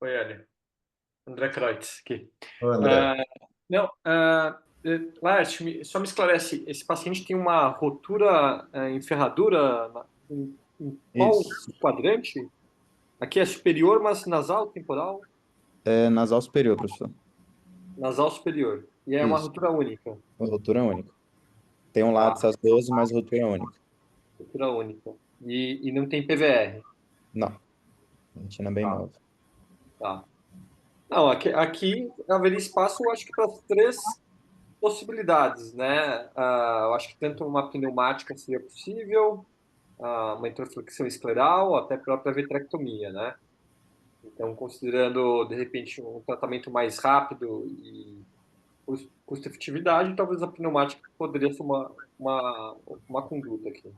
Oi, Hélio. André Kreutz aqui. Ô, André. Não, Lars, só me esclarece, esse paciente tem uma rotura em ferradura em qual Isso. quadrante? Aqui é superior, mas nasal, temporal? É nasal superior, professor. Nasal superior. E é uma Isso. rotura única. Uma rotura única. Tem um látex às 12, mas rotura única. Rotura única. E não tem PVR. Não. Retina bem Tá, nova. tá. Não, aqui haveria espaço, eu acho que para as três possibilidades, né? Eu acho que tanto uma pneumática seria possível, uma introflexão escleral, até própria vitrectomia, né? Então, considerando, de repente, um tratamento mais rápido e custo-efetividade, talvez a pneumática poderia ser uma conduta aqui.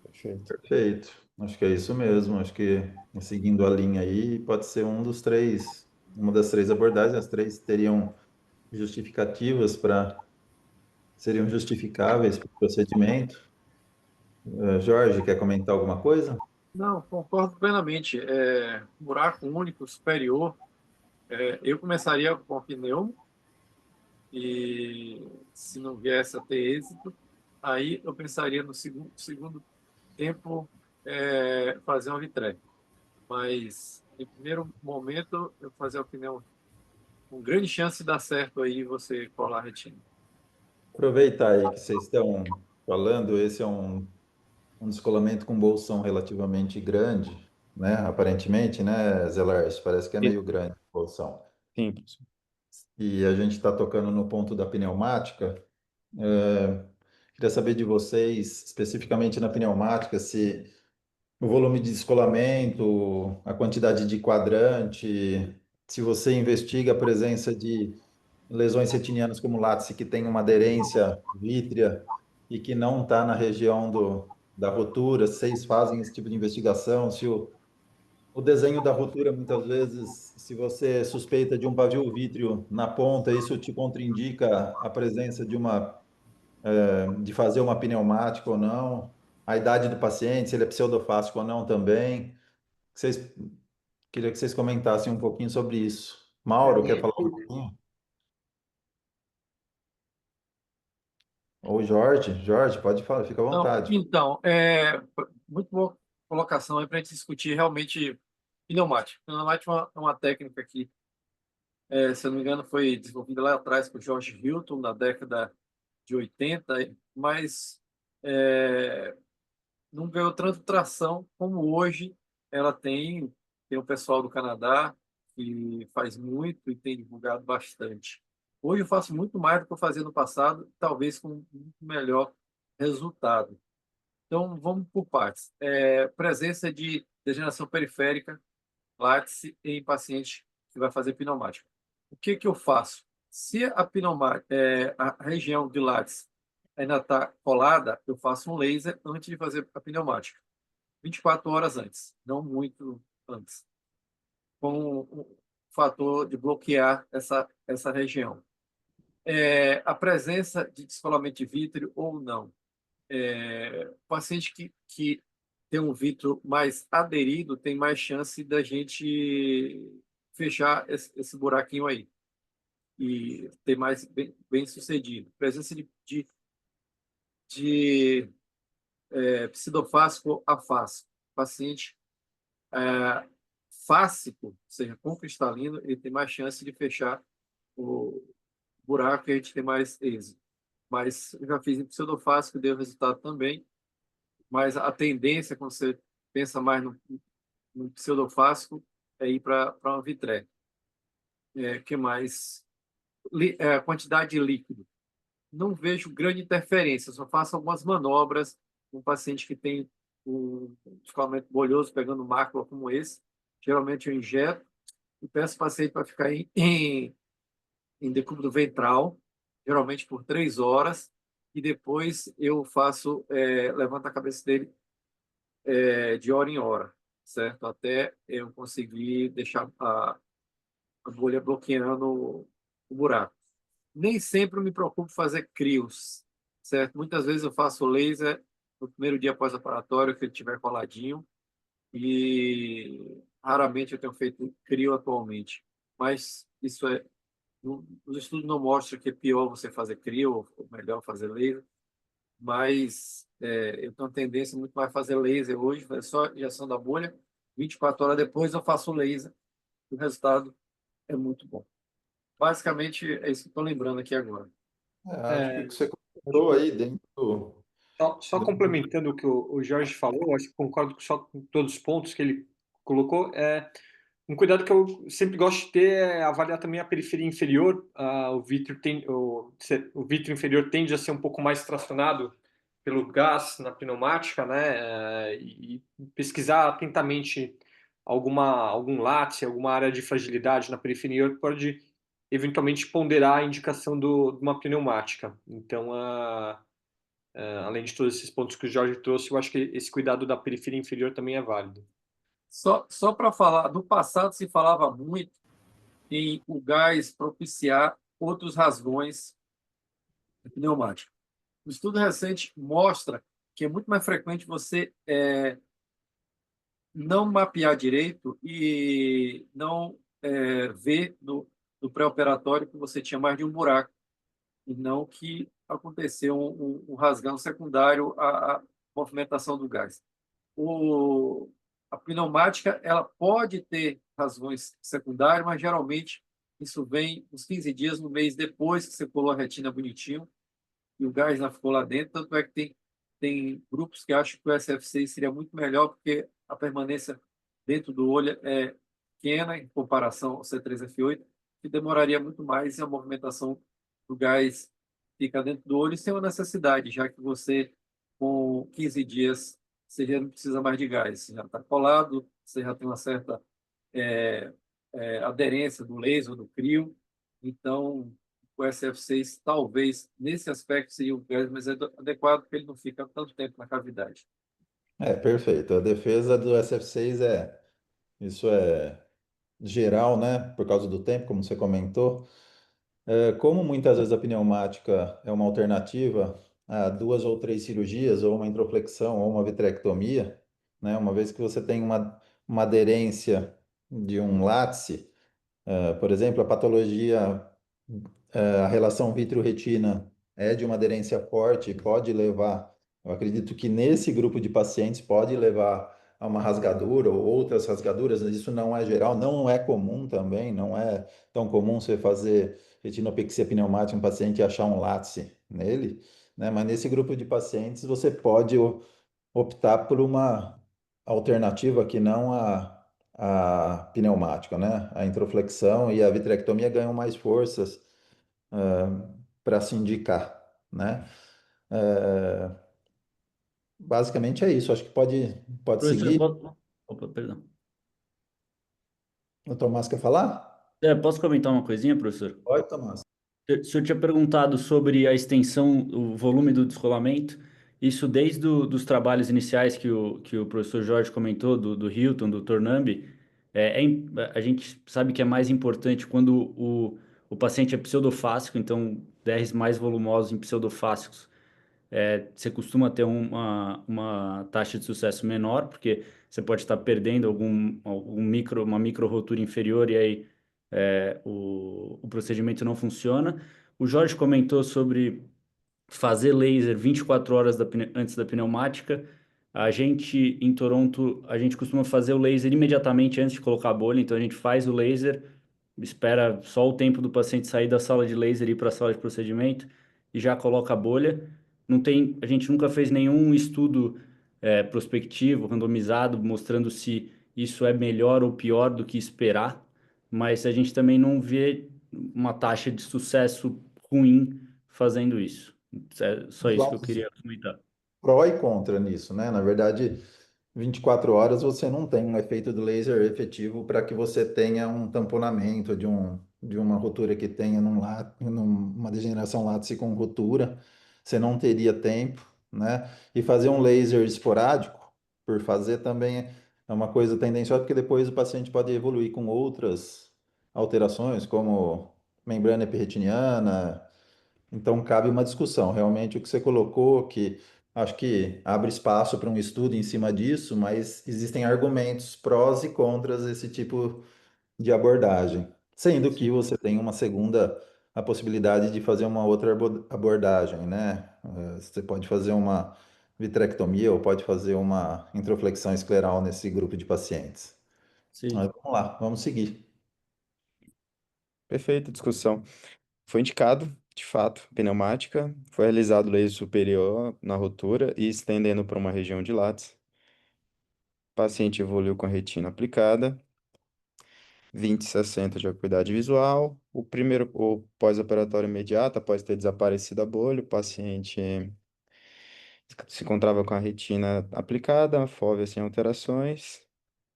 Perfeito. Perfeito. Acho que é isso mesmo. Acho que seguindo a linha aí, pode ser uma das três abordagens. As três teriam justificativas seriam justificáveis para o procedimento. Jorge, quer comentar alguma coisa? Não, concordo plenamente. Buraco único superior, eu começaria com a pneumo e se não viesse a ter êxito, aí eu pensaria no segundo tempo fazer uma vitré. Mas em primeiro momento eu fazer a pneumo com grande chance de dar certo aí você colar a retina. Aproveitar aí que vocês estão falando, esse é um descolamento com bolsão relativamente grande, né? Aparentemente, né, Zelars? Parece que é Isso. meio grande a bolsão. Sim, professor. E a gente está tocando no ponto da pneumática. Queria saber de vocês, especificamente na pneumática, se o volume de descolamento, a quantidade de quadrante, se você investiga a presença de lesões retinianas como látice que tem uma aderência vítrea e que não está na região da rotura, se vocês fazem esse tipo de investigação, se o desenho da rotura, muitas vezes, se você suspeita de um pavio vítreo na ponta, isso te contraindica a presença de fazer uma pneumática ou não, a idade do paciente, se ele é pseudofásico ou não também. Vocês, queria que vocês comentassem um pouquinho sobre isso. Mauro, quer falar um pouquinho? Ou Jorge? Jorge, pode falar, fica à Não, vontade. então, muito boa colocação aí para a gente discutir realmente pneumática. Pneumática é uma técnica que, se eu não me engano, foi desenvolvida lá atrás por George Hilton, na década de 80, mas não ganhou tanta tração como hoje ela tem. Tem o pessoal do Canadá que faz muito e tem divulgado bastante. Hoje eu faço muito mais do que eu fazia no passado, talvez com muito melhor resultado. Então, vamos por partes. Presença de degeneração periférica, látice, em paciente que vai fazer pneumática. O que que eu faço? Se a região de látice ainda está colada, eu faço um laser antes de fazer a pneumática. 24 horas antes, não muito antes, com o fator de bloquear essa região. A presença de descolamento de vítreo ou não. Paciente que tem um vítreo mais aderido tem mais chance da gente fechar esse buraquinho aí e ter mais bem sucedido. Presença de pseudofásico afásico. Paciente fásico, ou seja, com cristalino, ele tem mais chance de fechar o buraco e a gente tem mais êxito. Mas eu já fiz em pseudofásico, deu resultado também. Mas a tendência, quando você pensa mais no pseudofásico, é ir para uma vitré. Que mais? A quantidade de líquido. Não vejo grande interferência, só faço algumas manobras. Um paciente que tem um descolamento bolhoso, pegando mácula como esse, geralmente eu injeto e peço ao paciente para ficar em decúbito ventral, geralmente por 3 horas, e depois eu levanto a cabeça dele de hora em hora, certo? Até eu conseguir deixar a bolha bloqueando o buraco. Nem sempre eu me preocupo em fazer crios. certo? Muitas vezes eu faço laser no primeiro dia pós-operatório, que ele estiver coladinho, e raramente eu tenho feito crio atualmente. Mas isso é, os estudos não mostram que é pior você fazer crio ou melhor fazer laser, mas eu tenho tendência muito mais a fazer laser hoje, fazer só injeção da bolha, 24 horas depois eu faço laser, o resultado é muito bom. Basicamente, é isso que eu estou lembrando aqui agora. Acho que o É, que você comentou aí dentro só do... complementando o que o Jorge falou, acho que concordo só com todos os pontos que ele colocou. Um cuidado que eu sempre gosto de ter é avaliar também a periferia inferior. O vítreo inferior tende a ser um pouco mais tracionado pelo gás na pneumática, né? E pesquisar atentamente algum látice, alguma área de fragilidade na periferia inferior pode eventualmente ponderar a indicação de uma pneumática. Então, além de todos esses pontos que o Jorge trouxe, eu acho que esse cuidado da periferia inferior também é válido. Só para falar, no passado se falava muito em o gás propiciar outros rasgões pneumáticos. O estudo recente mostra que é muito mais frequente você não mapear direito e não ver no pré-operatório que você tinha mais de um buraco, e não que aconteceu um rasgão secundário à movimentação do gás. A pneumática ela pode ter rasgões secundárias, mas geralmente isso vem uns 15 dias, no mês depois que você colou a retina bonitinho e o gás não ficou lá dentro. Tanto é que tem grupos que acham que o SF6 seria muito melhor, porque a permanência dentro do olho é pequena em comparação ao C3F8, que demoraria muito mais e a movimentação do gás fica dentro do olho sem uma necessidade, já que você, com 15 dias, você já não precisa mais de gás, você já está colado, você já tem uma certa é, aderência do laser, do crio, então o SF6 talvez nesse aspecto seria o gás mais adequado, porque ele não fica tanto tempo na cavidade. Perfeito. A defesa do SF6 isso é geral, né? Por causa do tempo, como você comentou. Como muitas vezes a pneumática é uma alternativa a duas ou três cirurgias, ou uma introflexão, ou uma vitrectomia, né? Uma vez que você tem uma aderência de um látice, por exemplo, a patologia, a relação vítreo-retina é de uma aderência forte, pode levar, eu acredito que nesse grupo de pacientes pode levar a uma rasgadura ou outras rasgaduras, mas isso não é geral, não é comum também, não é tão comum você fazer retinopexia pneumática em um paciente e achar um látice nele, né? Mas nesse grupo de pacientes você pode optar por uma alternativa que não a pneumática, né? A introflexão e a vitrectomia ganham mais forças para se indicar, né? Ah, basicamente é isso. Acho que pode Professor, seguir. posso... Opa, perdão. O Tomás quer falar? Posso comentar uma coisinha, professor? Pode, Tomás. O senhor tinha perguntado sobre a extensão, o volume do descolamento. Isso desde dos trabalhos iniciais que o professor Jorge comentou, do Hilton, do Tornambi. A gente sabe que é mais importante quando o paciente é pseudofásico, então DRs mais volumosos em pseudofásicos. Você costuma ter uma taxa de sucesso menor, porque você pode estar perdendo uma micro rotura inferior e aí o procedimento não funciona. O Jorge comentou sobre fazer laser 24 horas antes da pneumática. A gente, em Toronto, a gente costuma fazer o laser imediatamente antes de colocar a bolha, então a gente faz o laser, espera só o tempo do paciente sair da sala de laser e ir para a sala de procedimento e já coloca a bolha. Não tem, a gente nunca fez nenhum estudo prospectivo, randomizado, mostrando se isso é melhor ou pior do que esperar, mas a gente também não vê uma taxa de sucesso ruim fazendo isso. É só Os isso que eu lados queria comentar. pró e contra nisso, né? Na verdade, 24 horas você não tem um efeito do laser efetivo para que você tenha um tamponamento de uma rotura que tenha numa degeneração látice com rotura. Você não teria tempo, né? E fazer um laser esporádico, por fazer também é uma coisa tendenciosa, porque depois o paciente pode evoluir com outras alterações, como membrana epirretiniana, Então, cabe uma discussão. Realmente, o que você colocou, que acho que abre espaço para um estudo em cima disso, mas existem argumentos prós e contras desse tipo de abordagem. Sendo que você tem uma segunda, a possibilidade de fazer uma outra abordagem, né? Você pode fazer uma vitrectomia ou pode fazer uma introflexão escleral nesse grupo de pacientes. Sim. Mas vamos lá, vamos seguir. Perfeita discussão. Foi indicado, de fato, pneumática. Foi realizado laser superior na rotura e estendendo para uma região de látex. O paciente evoluiu com a retina aplicada. 20/60 de acuidade visual. O pós-operatório imediato, após ter desaparecido a bolha, o paciente se encontrava com a retina aplicada, fóvea sem alterações,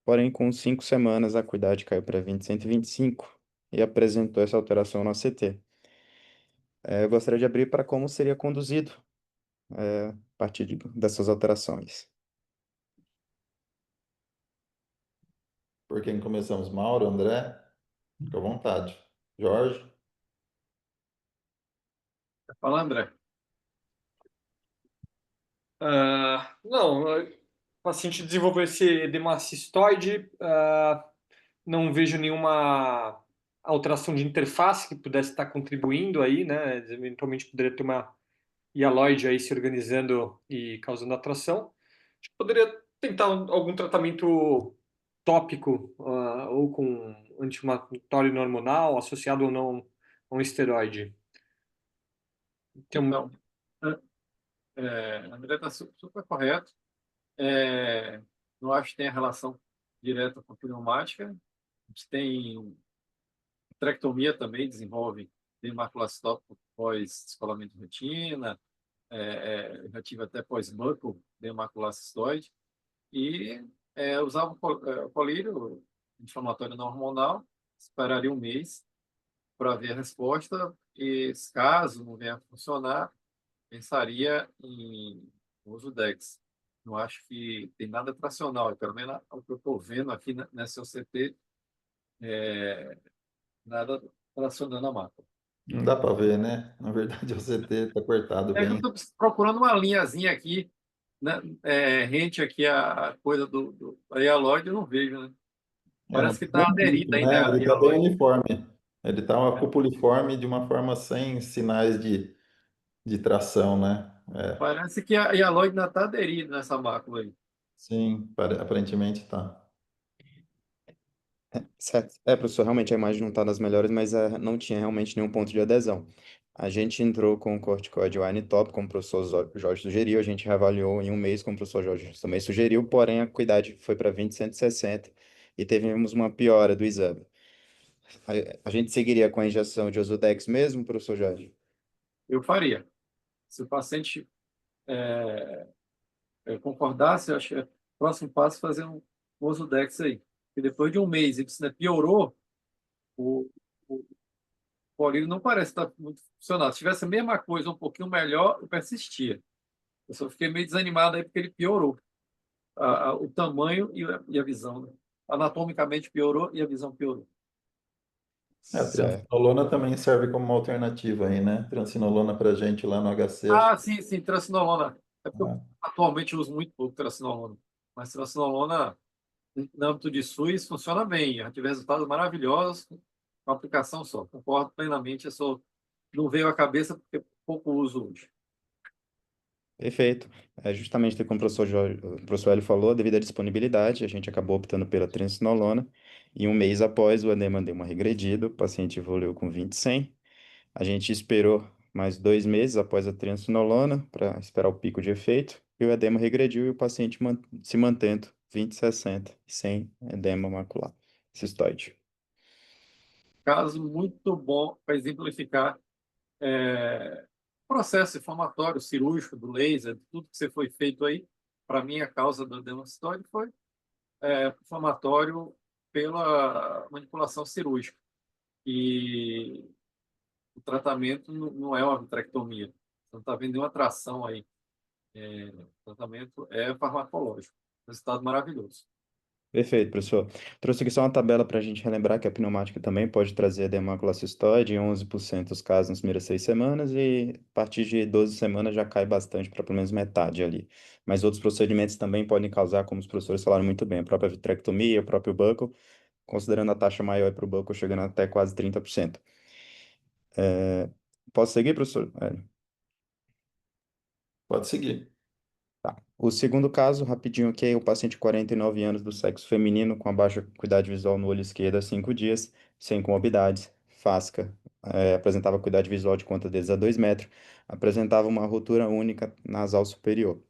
porém com 5 semanas a acuidade caiu para 20/125 e apresentou essa alteração no ACT. Eu gostaria de abrir para como seria conduzido a partir dessas alterações. Por quem começamos? Mauro, André? Fica à vontade. Jorge? Fala, André. Não, o paciente desenvolveu esse edema cistoide, não vejo nenhuma alteração de interface que pudesse estar contribuindo aí, né? Eventualmente poderia ter uma hialoide aí se organizando e causando atração. A gente poderia tentar algum tratamento tópico, ou com anti-inflamatório não hormonal, associado ou não a um esteroide. Então, André está super correto. Não acho que tenha relação direta com a pneumática. A gente tem vitrectomia também, desenvolve dermatoclastópico pós-descolamento de retina, já tive até pós-buccal dermatoclastoide, e usava o colírio inflamatório não hormonal, esperaria um mês para ver a resposta, e caso não venha a funcionar, pensaria em uso DEX. Não acho que tem nada tracional, pelo menos o que eu estou vendo aqui nessa OCT, nada tracionando a mácula. Não dá para ver, né? Na verdade, o CT está cortado É que eu bem. estou procurando uma linhazinha aqui, né? Rente aqui a coisa do a hialoide, eu não vejo, né? Não Parece que tem está nem pico, aderida né? ainda a Ele está bem hialoide. uniforme. Ele está uma cupuliforme de uma forma sem sinais de tração, né? Parece que a hialoide ainda está aderida nessa mácula aí. Sim, aparentemente está. Certo. Professor, realmente a imagem não está das melhores, mas não tinha realmente nenhum ponto de adesão. A gente entrou com o corticoide Wine-Top, como o professor Jorge sugeriu, a gente reavaliou em um mês, como o professor Jorge também sugeriu, porém a acuidade foi para 20/160 e tivemos uma piora do exame. A gente seguiria com a injeção de Osidex mesmo, professor Jorge? Eu faria. Se o paciente concordasse, eu acho que o próximo passo é fazer um Osidex aí. E depois de um mês, e isso, né, piorou, o, o colírio não parece estar muito funcional. Se tivesse a mesma coisa, um pouquinho melhor, eu persistia. Eu só fiquei meio desanimado aí porque ele piorou. O tamanho e a visão, né? Anatomicamente piorou e a visão piorou. A Certo. triamcinolona também serve como uma alternativa aí, né? Triamcinolona para gente lá no HC, acho Ah, que sim, sim, tracinolona. É porque eu atualmente uso muito pouco tracinolona. Mas tracinolona, no âmbito de SUS, funciona bem. Já tive resultados maravilhosos com uma aplicação só. Concordo plenamente. Não veio à cabeça porque pouco uso hoje. Perfeito. Justamente como o professor Hélio falou, devido à disponibilidade, a gente acabou optando pela triamcinolona. E um mês após, o edema deu uma regredida, o paciente evoluiu com 20/100. A gente esperou mais 2 meses após a triamcinolona para esperar o pico de efeito. E o edema regrediu e o paciente se mantendo 20/60, sem edema macular cistoide. Caso muito bom para exemplificar o processo inflamatório cirúrgico do laser, tudo que você foi feito aí. Para mim, a causa do dermatoide foi inflamatório pela manipulação cirúrgica. E o tratamento não é uma vitrectomia. Você não está vendo nenhuma tração aí. O tratamento é farmacológico. Resultado maravilhoso. Perfeito, professor. Trouxe aqui só uma tabela para a gente relembrar que a pneumática também pode trazer edema cistoide em 11% dos casos nas primeiras 6 semanas e a partir de 12 semanas já cai bastante para pelo menos metade ali. Mas outros procedimentos também podem causar, como os professores falaram muito bem, a própria vitrectomia, o próprio buccal, considerando a taxa maior para o buccal chegando até quase 30%. Posso seguir, professor? Pode seguir. Tá. O segundo caso, rapidinho aqui, é o paciente de 49 anos do sexo feminino com a baixa acuidade visual no olho esquerdo há 5 dias, sem comorbidades, FASCA, apresentava acuidade visual de conta deles a 2 metros, apresentava uma rotura única nasal superior.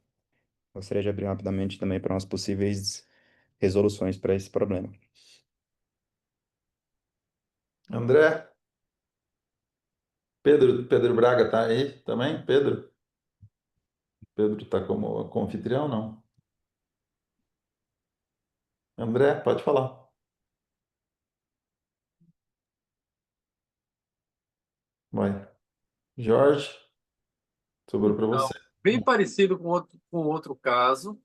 Gostaria de abrir rapidamente também para umas possíveis resoluções para esse problema. André? Pedro Braga tá aí também? Pedro? Pedro está como anfitrião, não? André, pode falar. Vai. Jorge, sobrou para Então, você. bem parecido com outro caso.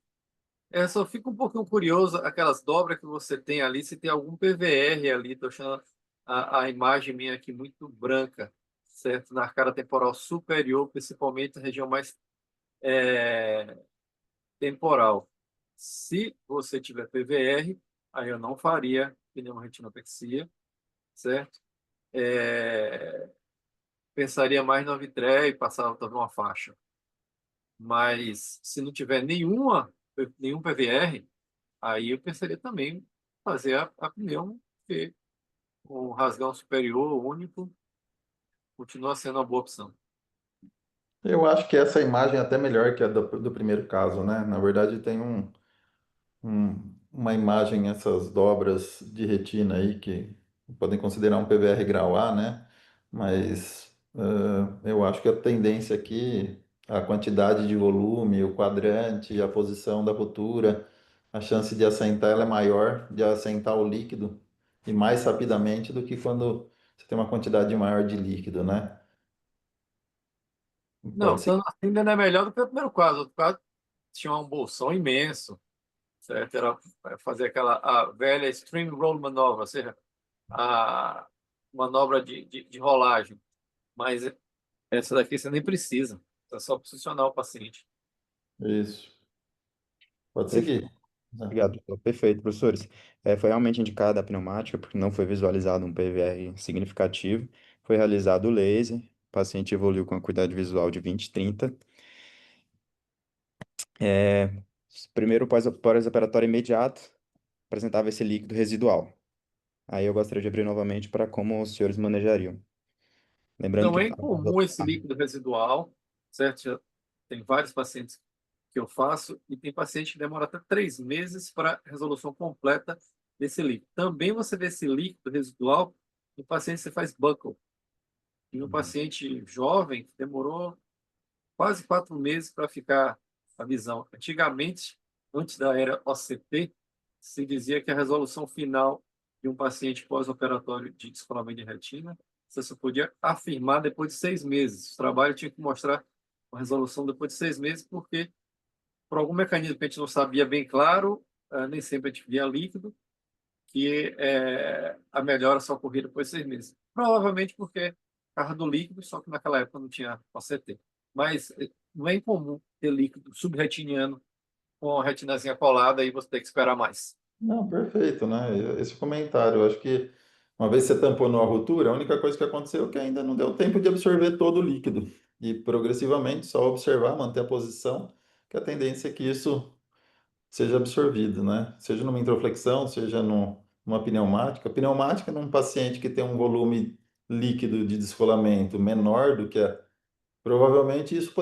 Só fica um pouquinho curioso aquelas dobras que você tem ali, se tem algum PVR ali. Estou achando a imagem minha aqui muito branca, certo? Na arcada temporal superior, principalmente na região mais é, temporal. Se você tiver PVR, aí eu não faria pneumoretinopexia, certo? É, pensaria mais no Vitré e passava talvez uma faixa. Mas se não tiver nenhum PVR, aí eu pensaria também em fazer a pneumo, porque o rasgão superior único continua sendo uma boa opção. Eu acho que essa imagem é até melhor que a do primeiro caso, né? Na verdade, tem uma imagem, essas dobras de retina aí, que podem considerar um PVR grau A, né? Mas eu acho que a tendência aqui, a quantidade de volume, o quadrante, a posição da rotura, a chance de assentar ela é maior, de assentar o líquido, e mais rapidamente do que quando você tem uma quantidade maior de líquido, né? Não, Pode ser. tanto assim ainda não é melhor do que o primeiro caso. O outro caso tinha um bolsão imenso, certo? Era fazer aquela a velha stream roll manobra, ou seja, a manobra de rolagem. Mas essa daqui você nem precisa, é só posicionar o paciente. Isso. Pode Perfeito. seguir. Né? Obrigado, professor. Perfeito, professores. Foi realmente indicada a pneumática, porque não foi visualizado um PVR significativo. Foi realizado o laser, o paciente evoluiu com acuidade visual de 20/30. É, primeiro pós-operatório imediato, apresentava esse líquido residual. Aí eu gostaria de abrir novamente para como os senhores manejariam. Lembrando Então, que... é incomum esse líquido residual, certo? Tem vários pacientes que eu faço e tem paciente que demora até 3 meses para resolução completa desse líquido. Também você vê esse líquido residual no paciente que você faz buccal. E no paciente jovem, que demorou quase 4 meses para ficar a visão. Antigamente, antes da era OCT, se dizia que a resolução final de um paciente pós-operatório de descolamento de retina, você só podia afirmar depois de 6 meses. O trabalho tinha que mostrar a resolução depois de 6 meses, porque, por algum mecanismo que a gente não sabia bem claro, nem sempre a gente via líquido, que a melhora só ocorria depois de 6 meses. Provavelmente porque carro do líquido, só que naquela época não tinha OCT. Mas não é incomum ter líquido subretiniano com a retinazinha colada e você ter que esperar mais. Não, perfeito, né? Esse comentário, eu acho que uma vez você tamponou a ruptura, a única coisa que aconteceu é que ainda não deu tempo de absorver todo o líquido. E progressivamente, só observar, manter a posição, que a tendência é que isso seja absorvido, né? Seja numa introflexão, seja numa pneumática. Pneumática num paciente que tem um volume líquido de descolamento menor do que provavelmente isso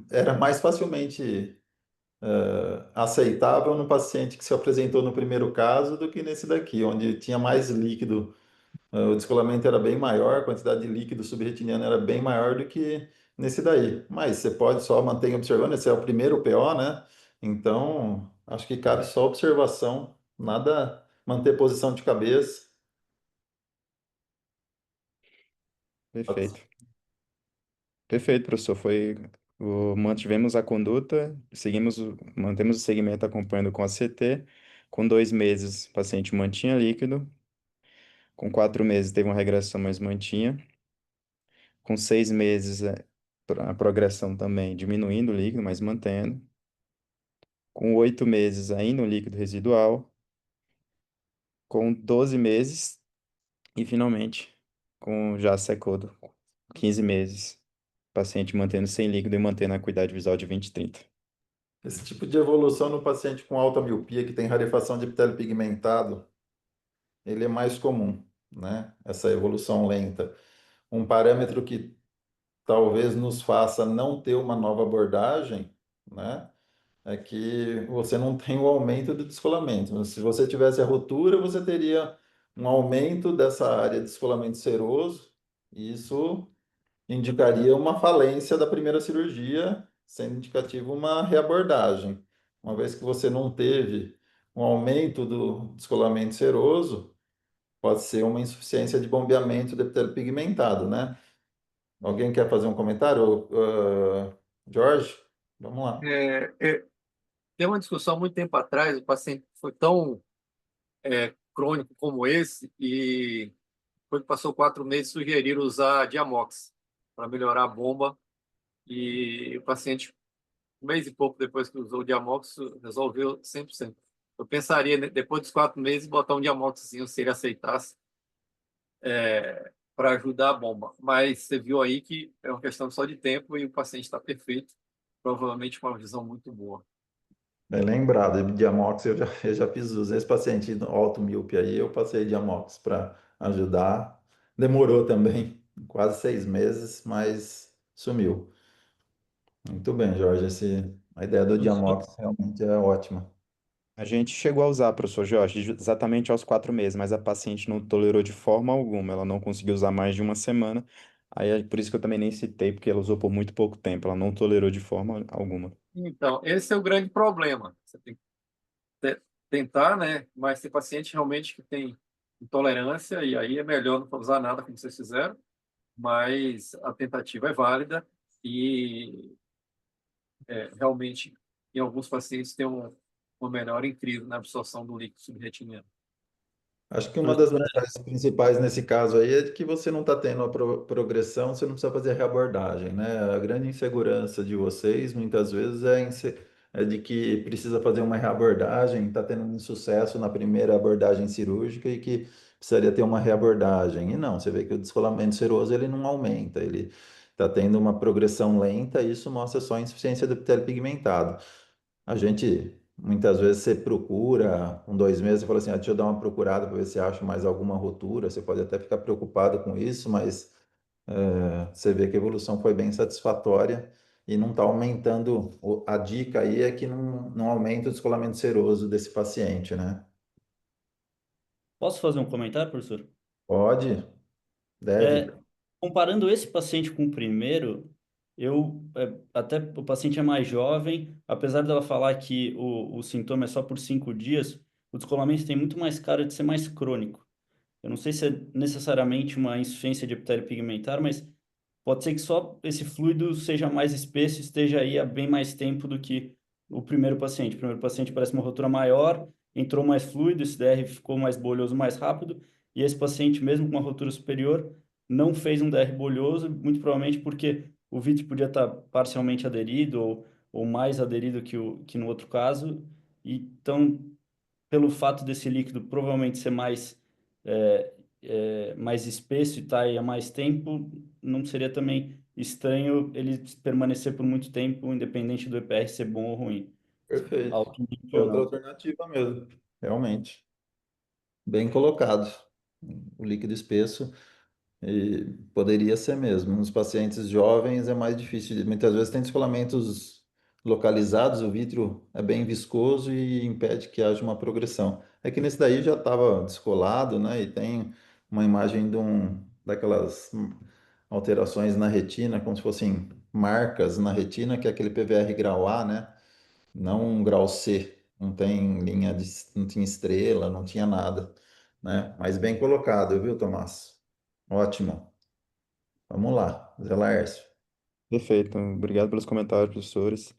era mais facilmente aceitável no paciente que se apresentou no primeiro caso do que nesse daqui, onde tinha mais líquido, o descolamento era bem maior, a quantidade de líquido subretiniano era bem maior do que nesse daí. Mas você pode só manter observando, esse é o primeiro PO, né? Então, acho que cabe só observação, nada manter posição de cabeça. Perfeito. Perfeito, professor. Mantivemos a conduta, mantemos o segmento acompanhando com a CT, Com 2 meses, o paciente mantinha líquido. Com 4 meses, teve uma regressão, mas mantinha. Com 6 meses, a progressão também diminuindo o líquido, mas mantendo. Com 8 meses, ainda um líquido residual. Com 12 meses, e finalmente, com já secou, 15 meses, o paciente mantendo sem líquido e mantendo a acuidade visual de 20/30. Esse tipo de evolução no paciente com alta miopia, que tem rarefação de epitélio pigmentado, ele é mais comum, né? Essa evolução lenta. Um parâmetro que talvez nos faça não ter uma nova abordagem, né? É que você não tem o aumento do descolamento. Se você tivesse a rotura, você teria um aumento dessa área de descolamento seroso, e isso indicaria uma falência da primeira cirurgia, sendo indicativo uma reabordagem. Uma vez que você não teve um aumento do descolamento seroso, pode ser uma insuficiência de bombeamento do epitélio pigmentado, né? Alguém quer fazer um comentário? Jorge? Vamos lá. Tem uma discussão muito tempo atrás, o paciente foi tão crônico como esse, e depois que passou 4 meses, sugeriram usar Diamox para melhorar a bomba, e o paciente, um mês e pouco depois que usou o Diamox, resolveu 100%. Eu pensaria, né, depois dos 4 meses, botar um Diamoxzinho, se ele aceitasse, para ajudar a bomba. Mas você viu aí que é uma questão só de tempo e o paciente está perfeito, provavelmente com uma visão muito boa. Bem lembrado, Diamox eu já fiz uso. Esse paciente alto míope aí, eu passei Diamox para ajudar. Demorou também, quase 6 meses, mas sumiu. Muito bem, Jorge. A ideia do Diamox realmente é ótima. A gente chegou a usar, professor Jorge, exatamente aos 4 meses, mas a paciente não tolerou de forma alguma. Ela não conseguiu usar mais de uma semana. Aí é por isso que eu também nem citei, porque ela usou por muito pouco tempo. Ela não tolerou de forma alguma. Então, esse é o grande problema. Você tem que tentar, né? Mas tem paciente realmente que tem intolerância, e aí é melhor não usar nada, como vocês fizeram, mas a tentativa é válida e realmente, em alguns pacientes, tem uma melhora incrível na absorção do líquido subretiniano. Acho que uma das vantagens principais nesse caso aí é que você não está tendo a progressão, você não precisa fazer reabordagem, né? A grande insegurança de vocês, muitas vezes, é de que precisa fazer uma reabordagem, está tendo um insucesso na primeira abordagem cirúrgica e que precisaria ter uma reabordagem. E não, você vê que o descolamento seroso ele não aumenta, ele está tendo uma progressão lenta e isso mostra só a insuficiência do epitélio pigmentado. A gente, muitas vezes, você procura, 2 meses, você fala assim, deixa eu dar uma procurada para ver se acho mais alguma rotura. Você pode até ficar preocupado com isso, mas você vê que a evolução foi bem satisfatória e não está aumentando. A dica aí é que não aumenta o descolamento seroso desse paciente, né? Posso fazer um comentário, professor? Pode, deve. Comparando esse paciente com o primeiro, até o paciente é mais jovem, apesar dela falar que o sintoma é só por 5 dias, o descolamento tem muito mais cara de ser mais crônico. Eu não sei se é necessariamente uma insuficiência de epitélio pigmentar, mas pode ser que só esse fluido seja mais espesso e esteja aí há bem mais tempo do que o primeiro paciente. O primeiro paciente parece uma rotura maior, entrou mais fluido, esse DR ficou mais bolhoso mais rápido, e esse paciente, mesmo com uma rotura superior, não fez um DR bolhoso, muito provavelmente porque o vítreo podia estar parcialmente aderido ou mais aderido que no outro caso. Então, pelo fato desse líquido provavelmente ser é, mais espesso e estar aí há mais tempo, não seria também estranho ele permanecer por muito tempo, independente do EPR ser bom ou ruim. Perfeito. Alquimia É ou outra não. alternativa mesmo, realmente. Bem colocado. O líquido espesso. E poderia ser mesmo. Nos pacientes jovens é mais difícil. Muitas vezes tem descolamentos localizados, o vítreo é bem viscoso e impede que haja uma progressão. É que nesse daí já estava descolado, né? E tem uma imagem daquelas alterações na retina, como se fossem marcas na retina, que é aquele PVR grau A, né? Não um grau C. Não tem não tinha estrela, não tinha nada, né? Mas bem colocado, viu, Tomás? Ótimo. Vamos lá, Zé Laércio. Perfeito, obrigado pelos comentários, professores.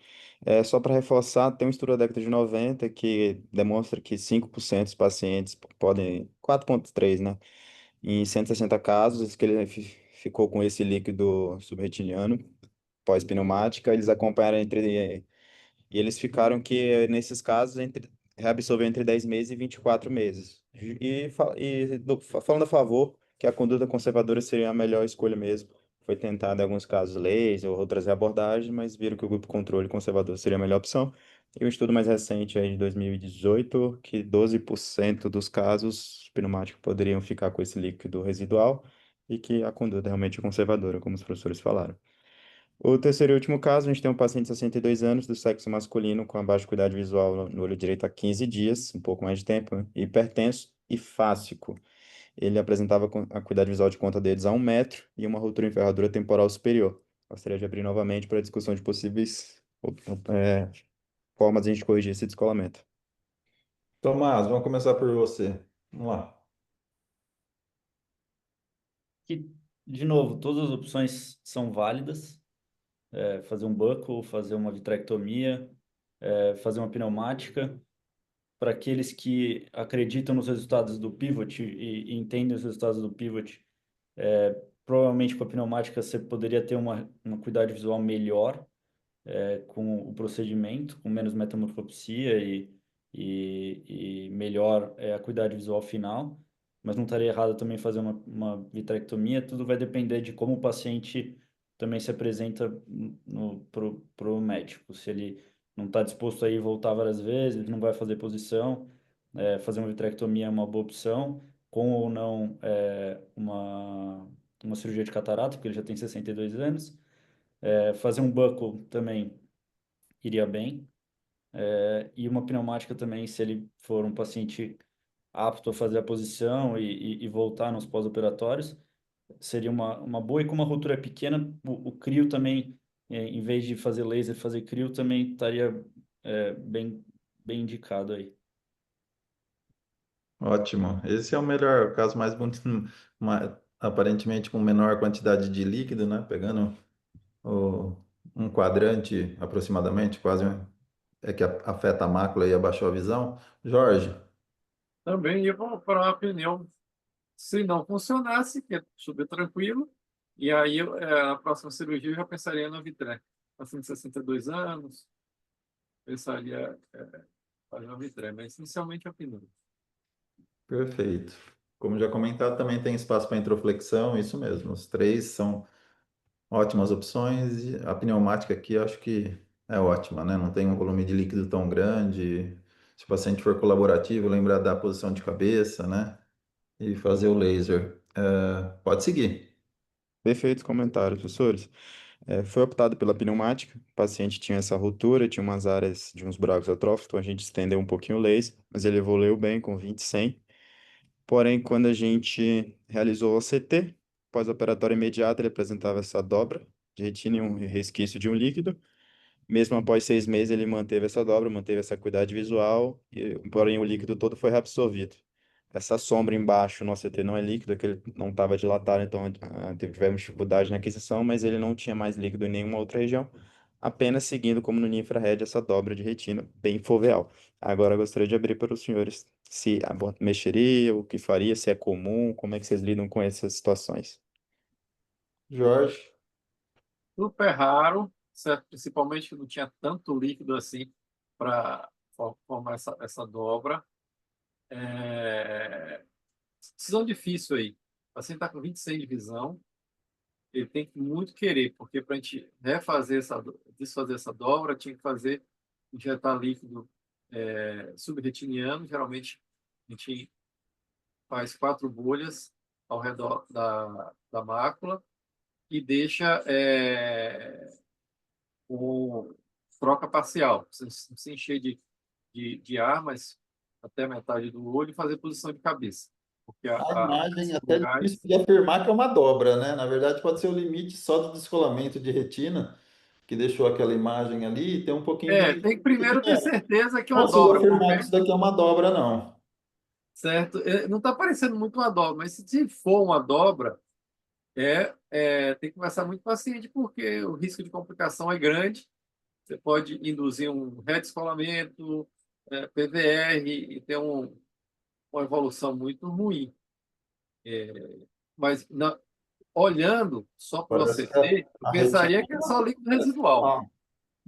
Só para reforçar, tem um estudo da década de 90 que demonstra que 5% dos pacientes podem, 4,3, né? Em 160 casos, que ele ficou com esse líquido subretiniano pós-pneumática, eles acompanharam e eles ficaram que, nesses casos, reabsorveu entre 10 meses e 24 meses. Falando a favor, que a conduta conservadora seria a melhor escolha mesmo. Foi tentado em alguns casos laser ou outras reabordagens, mas viram que o grupo controle conservador seria a melhor opção. E um estudo mais recente aí de 2018, que 12% dos casos pneumáticos poderiam ficar com esse líquido residual e que a conduta é realmente conservadora, como os professores falaram. O terceiro e último caso, a gente tem um paciente de 62 anos, do sexo masculino, com abaixo cuidado visual no olho direito há 15 dias, um pouco mais de tempo, né? Hipertenso e fásico. Ele apresentava a cuidado visual de conta deles a 1 metro e uma ruptura em ferradura temporal superior. Gostaria de abrir novamente para a discussão de possíveis formas de a gente corrigir esse descolamento. Tomás, vamos começar por você. Vamos lá. Que, de novo, todas as opções são válidas. Fazer um buckle, fazer uma vitrectomia, fazer uma pneumática. Para aqueles que acreditam nos resultados do pivot e entendem os resultados do pivot, provavelmente com a pneumática você poderia ter uma cuidado visual melhor com o procedimento, com menos metamorfopsia e melhor a cuidado visual final, mas não estaria errado também fazer uma vitrectomia. Tudo vai depender de como o paciente também se apresenta para o médico. Se ele não está disposto a ir voltar várias vezes, ele não vai fazer posição, fazer uma vitrectomia é uma boa opção, com ou não uma cirurgia de catarata, porque ele já tem 62 anos. Fazer um buckle também iria bem. E uma pneumática também, se ele for um paciente apto a fazer a posição e voltar nos pós-operatórios, seria uma boa. E como a ruptura é pequena, o crio também, em vez de fazer laser, fazer crio também estaria bem indicado aí. Ótimo. Esse é o melhor, o caso mais bonito, aparentemente com menor quantidade de líquido, né? Pegando um quadrante aproximadamente, é que afeta a mácula e abaixou a visão. Jorge, Também eu vou para a opinião, se não funcionasse, que é super tranquilo, e aí a próxima cirurgia eu já pensaria na Vitré. Paciente de 62 anos, pensaria fazer uma Vitré, mas inicialmente a opinião. perfeito. Como já comentado, também tem espaço para introflexão, isso mesmo. Os três são ótimas opções. E a pneumática aqui eu acho que é ótima, né? Não tem um volume de líquido tão grande. Se o paciente for colaborativo, lembrar da posição de cabeça, né? E fazer o laser. Pode seguir. Perfeitos comentários, professores. Foi optado pela pneumática. O paciente tinha essa ruptura, tinha umas áreas de uns buracos atróficos, então a gente estendeu um pouquinho o laser, mas ele evoluiu bem com 20/100. Porém, quando a gente realizou o CT, pós-operatório imediato, ele apresentava essa dobra de retina e um resquício de um líquido. Mesmo após 6 meses, ele manteve essa dobra, manteve essa acuidade visual, porém o líquido todo foi reabsorvido. Essa sombra embaixo no ACT não é líquido, é que ele não estava dilatado, então tivemos dificuldade na aquisição, mas ele não tinha mais líquido em nenhuma outra região, apenas seguindo, como no infrared, essa dobra de retina bem foveal. Agora eu gostaria de abrir para os senhores se mexeria, o que faria, se é comum, como é que vocês lidam com essas situações. Jorge, Super raro, certo? Principalmente que não tinha tanto líquido assim para formar essa dobra. Decisão difícil aí. O paciente está com 26 de visão, ele tem que muito querer, porque para a gente desfazer essa dobra, tinha que injetar líquido subretiniano. Geralmente a gente faz 4 bolhas ao redor da mácula e deixa com troca parcial. Se encher de ar, mas até a metade do olho, e fazer posição de cabeça. Porque a imagem esses até é lugares. difícil de afirmar que é uma dobra, né? Na verdade, pode ser o limite só do descolamento de retina, que deixou aquela imagem ali, e tem um pouquinho de Tem que primeiro ter certeza que é Não uma consigo dobra, afirmar que porque, isso daqui é uma dobra, não. certo? Não está parecendo muito uma dobra, mas se for uma dobra, Tem que conversar muito com o paciente, porque o risco de complicação é grande. Você pode induzir um redescolamento, PVR, e ter uma evolução muito ruim. Mas olhando só para o Parece que OCT, eu a retina pensaria que é só líquido residual.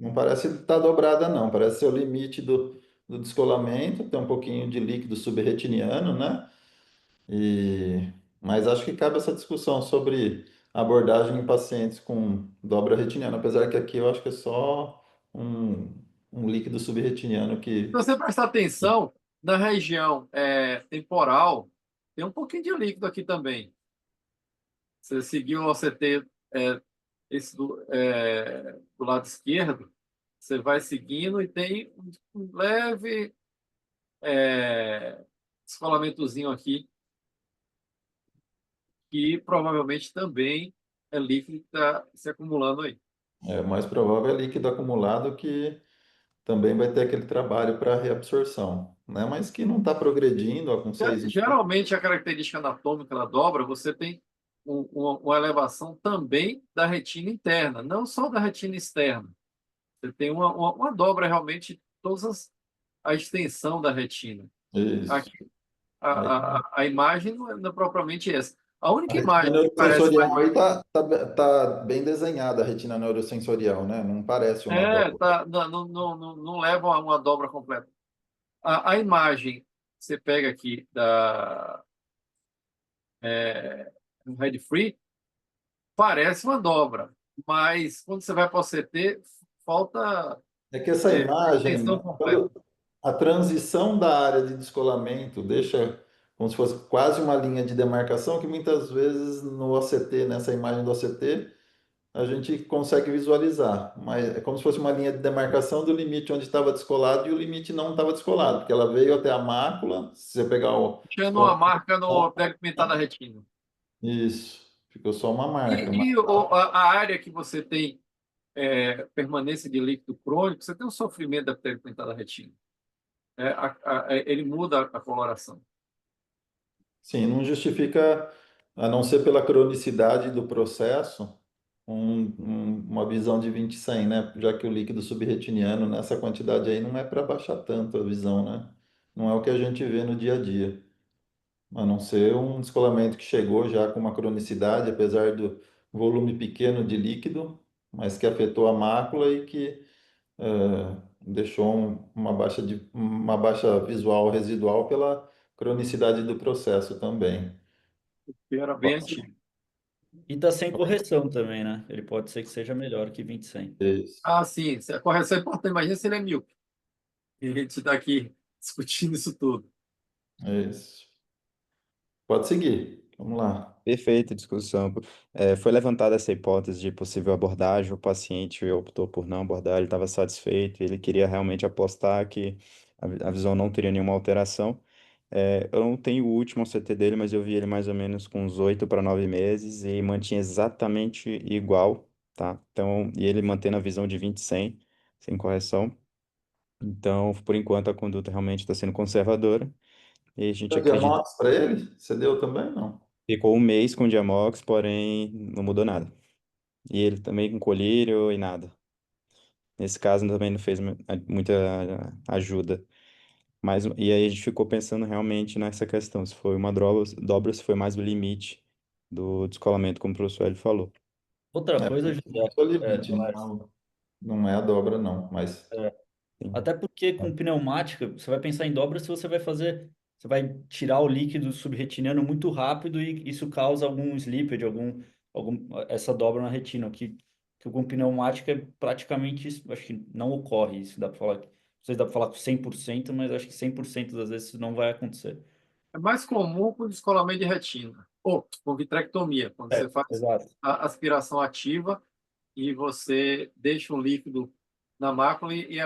não parece estar dobrada, não. Parece ser o limite do descolamento, tem um pouquinho de líquido subretiniano, né? E, mas acho que cabe essa discussão sobre abordagem em pacientes com dobra retiniana, apesar que aqui eu acho que é só um líquido subretiniano Se que. você prestar atenção, na região temporal, tem um pouquinho de líquido aqui também. Você seguiu o OCT, esse do lado esquerdo, você vai seguindo e tem um leve descolamentozinho aqui, que provavelmente também é líquido que está se acumulando aí. O mais provável é líquido acumulado que também vai ter aquele trabalho para reabsorção, né? Mas que não está progredindo ó, com 6 meses. Geralmente, a característica anatômica da dobra, você tem uma elevação também da retina interna, não só da retina externa. Você tem uma dobra realmente a extensão da retina. Isso. Aqui, Aí, a imagem não é propriamente essa. A a única retina imagem que parece mais. neurosensorial aí tá bem desenhada, a retina neurosensorial, né? Não parece uma dobra. Não leva a uma dobra completa. A imagem que você pega aqui da Red Free parece uma dobra, mas quando você vai para o CT, falta É que essa a extensão imagem, completa. quando a transição da área de descolamento deixa como se fosse quase uma linha de demarcação, que muitas vezes no OCT, nessa imagem do OCT, a gente consegue visualizar, mas é como se fosse uma linha de demarcação do limite onde estava descolado e o limite não estava descolado, porque ela veio até a mácula, se você pegar o Deixando uma descolamento, marca no pigmentar da retina. isso, ficou só uma marca. A área que você tem permanência de líquido crônico, você tem um sofrimento da pigmentar da retina. Ele muda a coloração. Sim, não justifica, a não ser pela cronicidade do processo, uma visão de 20/100, né? Já que o líquido subretiniano nessa quantidade aí não é para baixar tanto a visão, né? Não é o que a gente vê no dia a dia. A não ser um descolamento que chegou já com uma cronicidade, apesar do volume pequeno de líquido, mas que afetou a mácula e que deixou uma baixa visual residual pela cronicidade do processo também. Que era bem antigo. E tá sem correção também, né? Ele pode ser que seja melhor que 20/100. Isso, Sim, a correção é importante. Imagina se ele é míope. E a gente está aqui discutindo isso tudo. isso. Pode seguir. Vamos lá. Perfeita discussão. Foi levantada essa hipótese de possível abordagem, o paciente optou por não abordar, ele estava satisfeito, ele queria realmente apostar que a visão não teria nenhuma alteração. Eu não tenho o último CT dele, mas eu vi ele mais ou menos com uns 8 para 9 meses e mantinha exatamente igual, tá? Então, e ele mantendo a visão de 20/100, sem correção. Então, por enquanto, a conduta realmente está sendo conservadora e a gente Deu acredita. Diamox para ele? Você deu também? Não. Ficou um mês com Diamox, porém não mudou nada. E ele também com colírio e nada. Nesse caso também não fez muita ajuda. Mas, e aí a gente ficou pensando realmente nessa questão, se foi uma dobra, se foi mais o limite do descolamento, como o professor ele falou. Outra coisa, José, Esse é o limite, Alex, não é a dobra, não. Mas Sim. até porque com pneumática, você vai pensar em dobra se você vai tirar o líquido subretiniano muito rápido e isso causa algum slippage, essa dobra na retina, que com pneumática praticamente, acho que não ocorre, isso dá para falar, não sei se dá para falar com 100%, mas acho que 100% das vezes isso não vai acontecer. É mais comum com descolamento de retina, ou com vitrectomia, quando você faz Exato. a aspiração ativa e você deixa um líquido na mácula e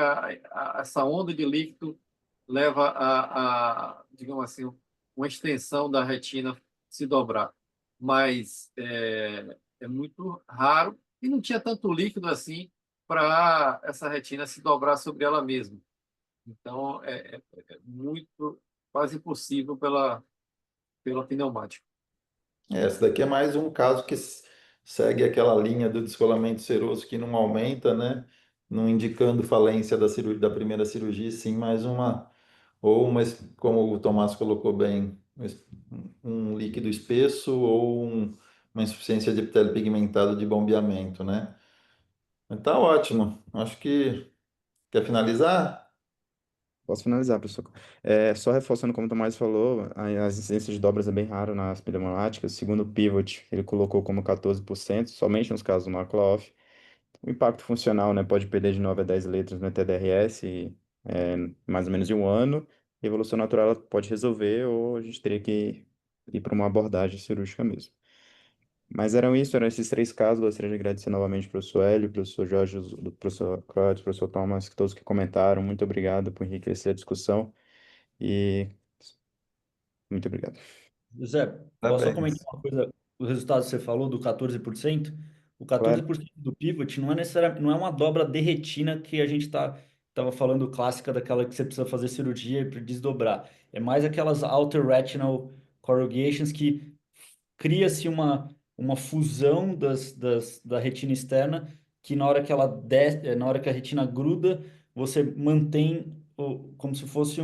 essa onda de líquido leva digamos assim, uma extensão da retina se dobrar. Mas é muito raro e não tinha tanto líquido assim para essa retina se dobrar sobre ela mesma. Então, muito, quase impossível pela pneumática. Esse daqui é mais um caso que segue aquela linha do descolamento seroso que não aumenta, né? Não indicando falência da primeira cirurgia, sim, mais uma, ou uma, como o Tomás colocou bem, um líquido espesso ou uma insuficiência de epitélio pigmentado de bombeamento, né? Mas tá ótimo. Acho que quer finalizar? Posso finalizar, professor? Só reforçando como o Tomás falou, as incidências de dobras é bem raro nas pneumoláticas. Segundo o Pivot, ele colocou como 14%, somente nos casos do mácula off. O impacto funcional, né, pode perder de 9 a 10 letras no TDRS, mais ou menos em um ano. Evolução natural ela pode resolver ou a gente teria que ir para uma abordagem cirúrgica mesmo. Mas eram esses três casos. Gostaria de agradecer novamente ao professor Hélio, professor Jorge, do professor Claudio, professor Thomas, todos que comentaram. Muito obrigado por enriquecer a discussão e muito obrigado. José, posso só Parabéns. comentar uma coisa? O resultado que você falou do 14%, o Claro. 14% do pivot não é necessariamente, não é uma dobra de retina que a gente tava falando clássica daquela que você precisa fazer cirurgia para desdobrar. É mais aquelas outer retinal corrugations que cria-se uma fusão da retina externa que na hora que ela na hora que a retina gruda, você mantém como se fosse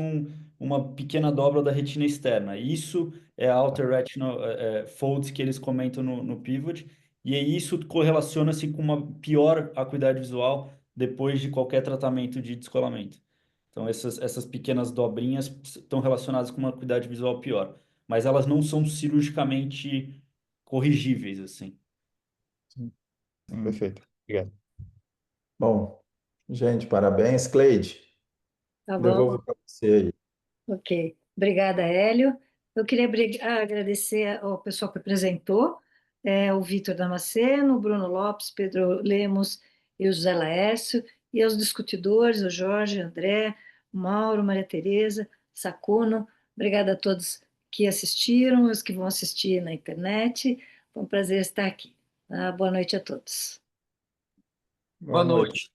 uma pequena dobra da retina externa. Isso é a outer retinal folds que eles comentam no Pivot, e aí isso correlaciona-se com uma pior acuidade visual depois de qualquer tratamento de descolamento. Então, essas pequenas dobrinhas estão relacionadas com uma acuidade visual pior, mas elas não são cirurgicamente corrigíveis, assim. Sim. Perfeito. Obrigado. Bom, gente, parabéns. Cleide, Tá bom? devolvo para você aí. Ok. Obrigada, Hélio. Eu queria agradecer ao pessoal que apresentou, o Vitor Damasceno, o Bruno Lopes, Pedro Lemos e o José Laércio, e aos discutidores, o Jorge, o André, o Mauro, Maria Tereza, Sacuno. Obrigada a todos que assistiram, os que vão assistir na internet. Foi um prazer estar aqui. Boa noite a todos. Boa noite.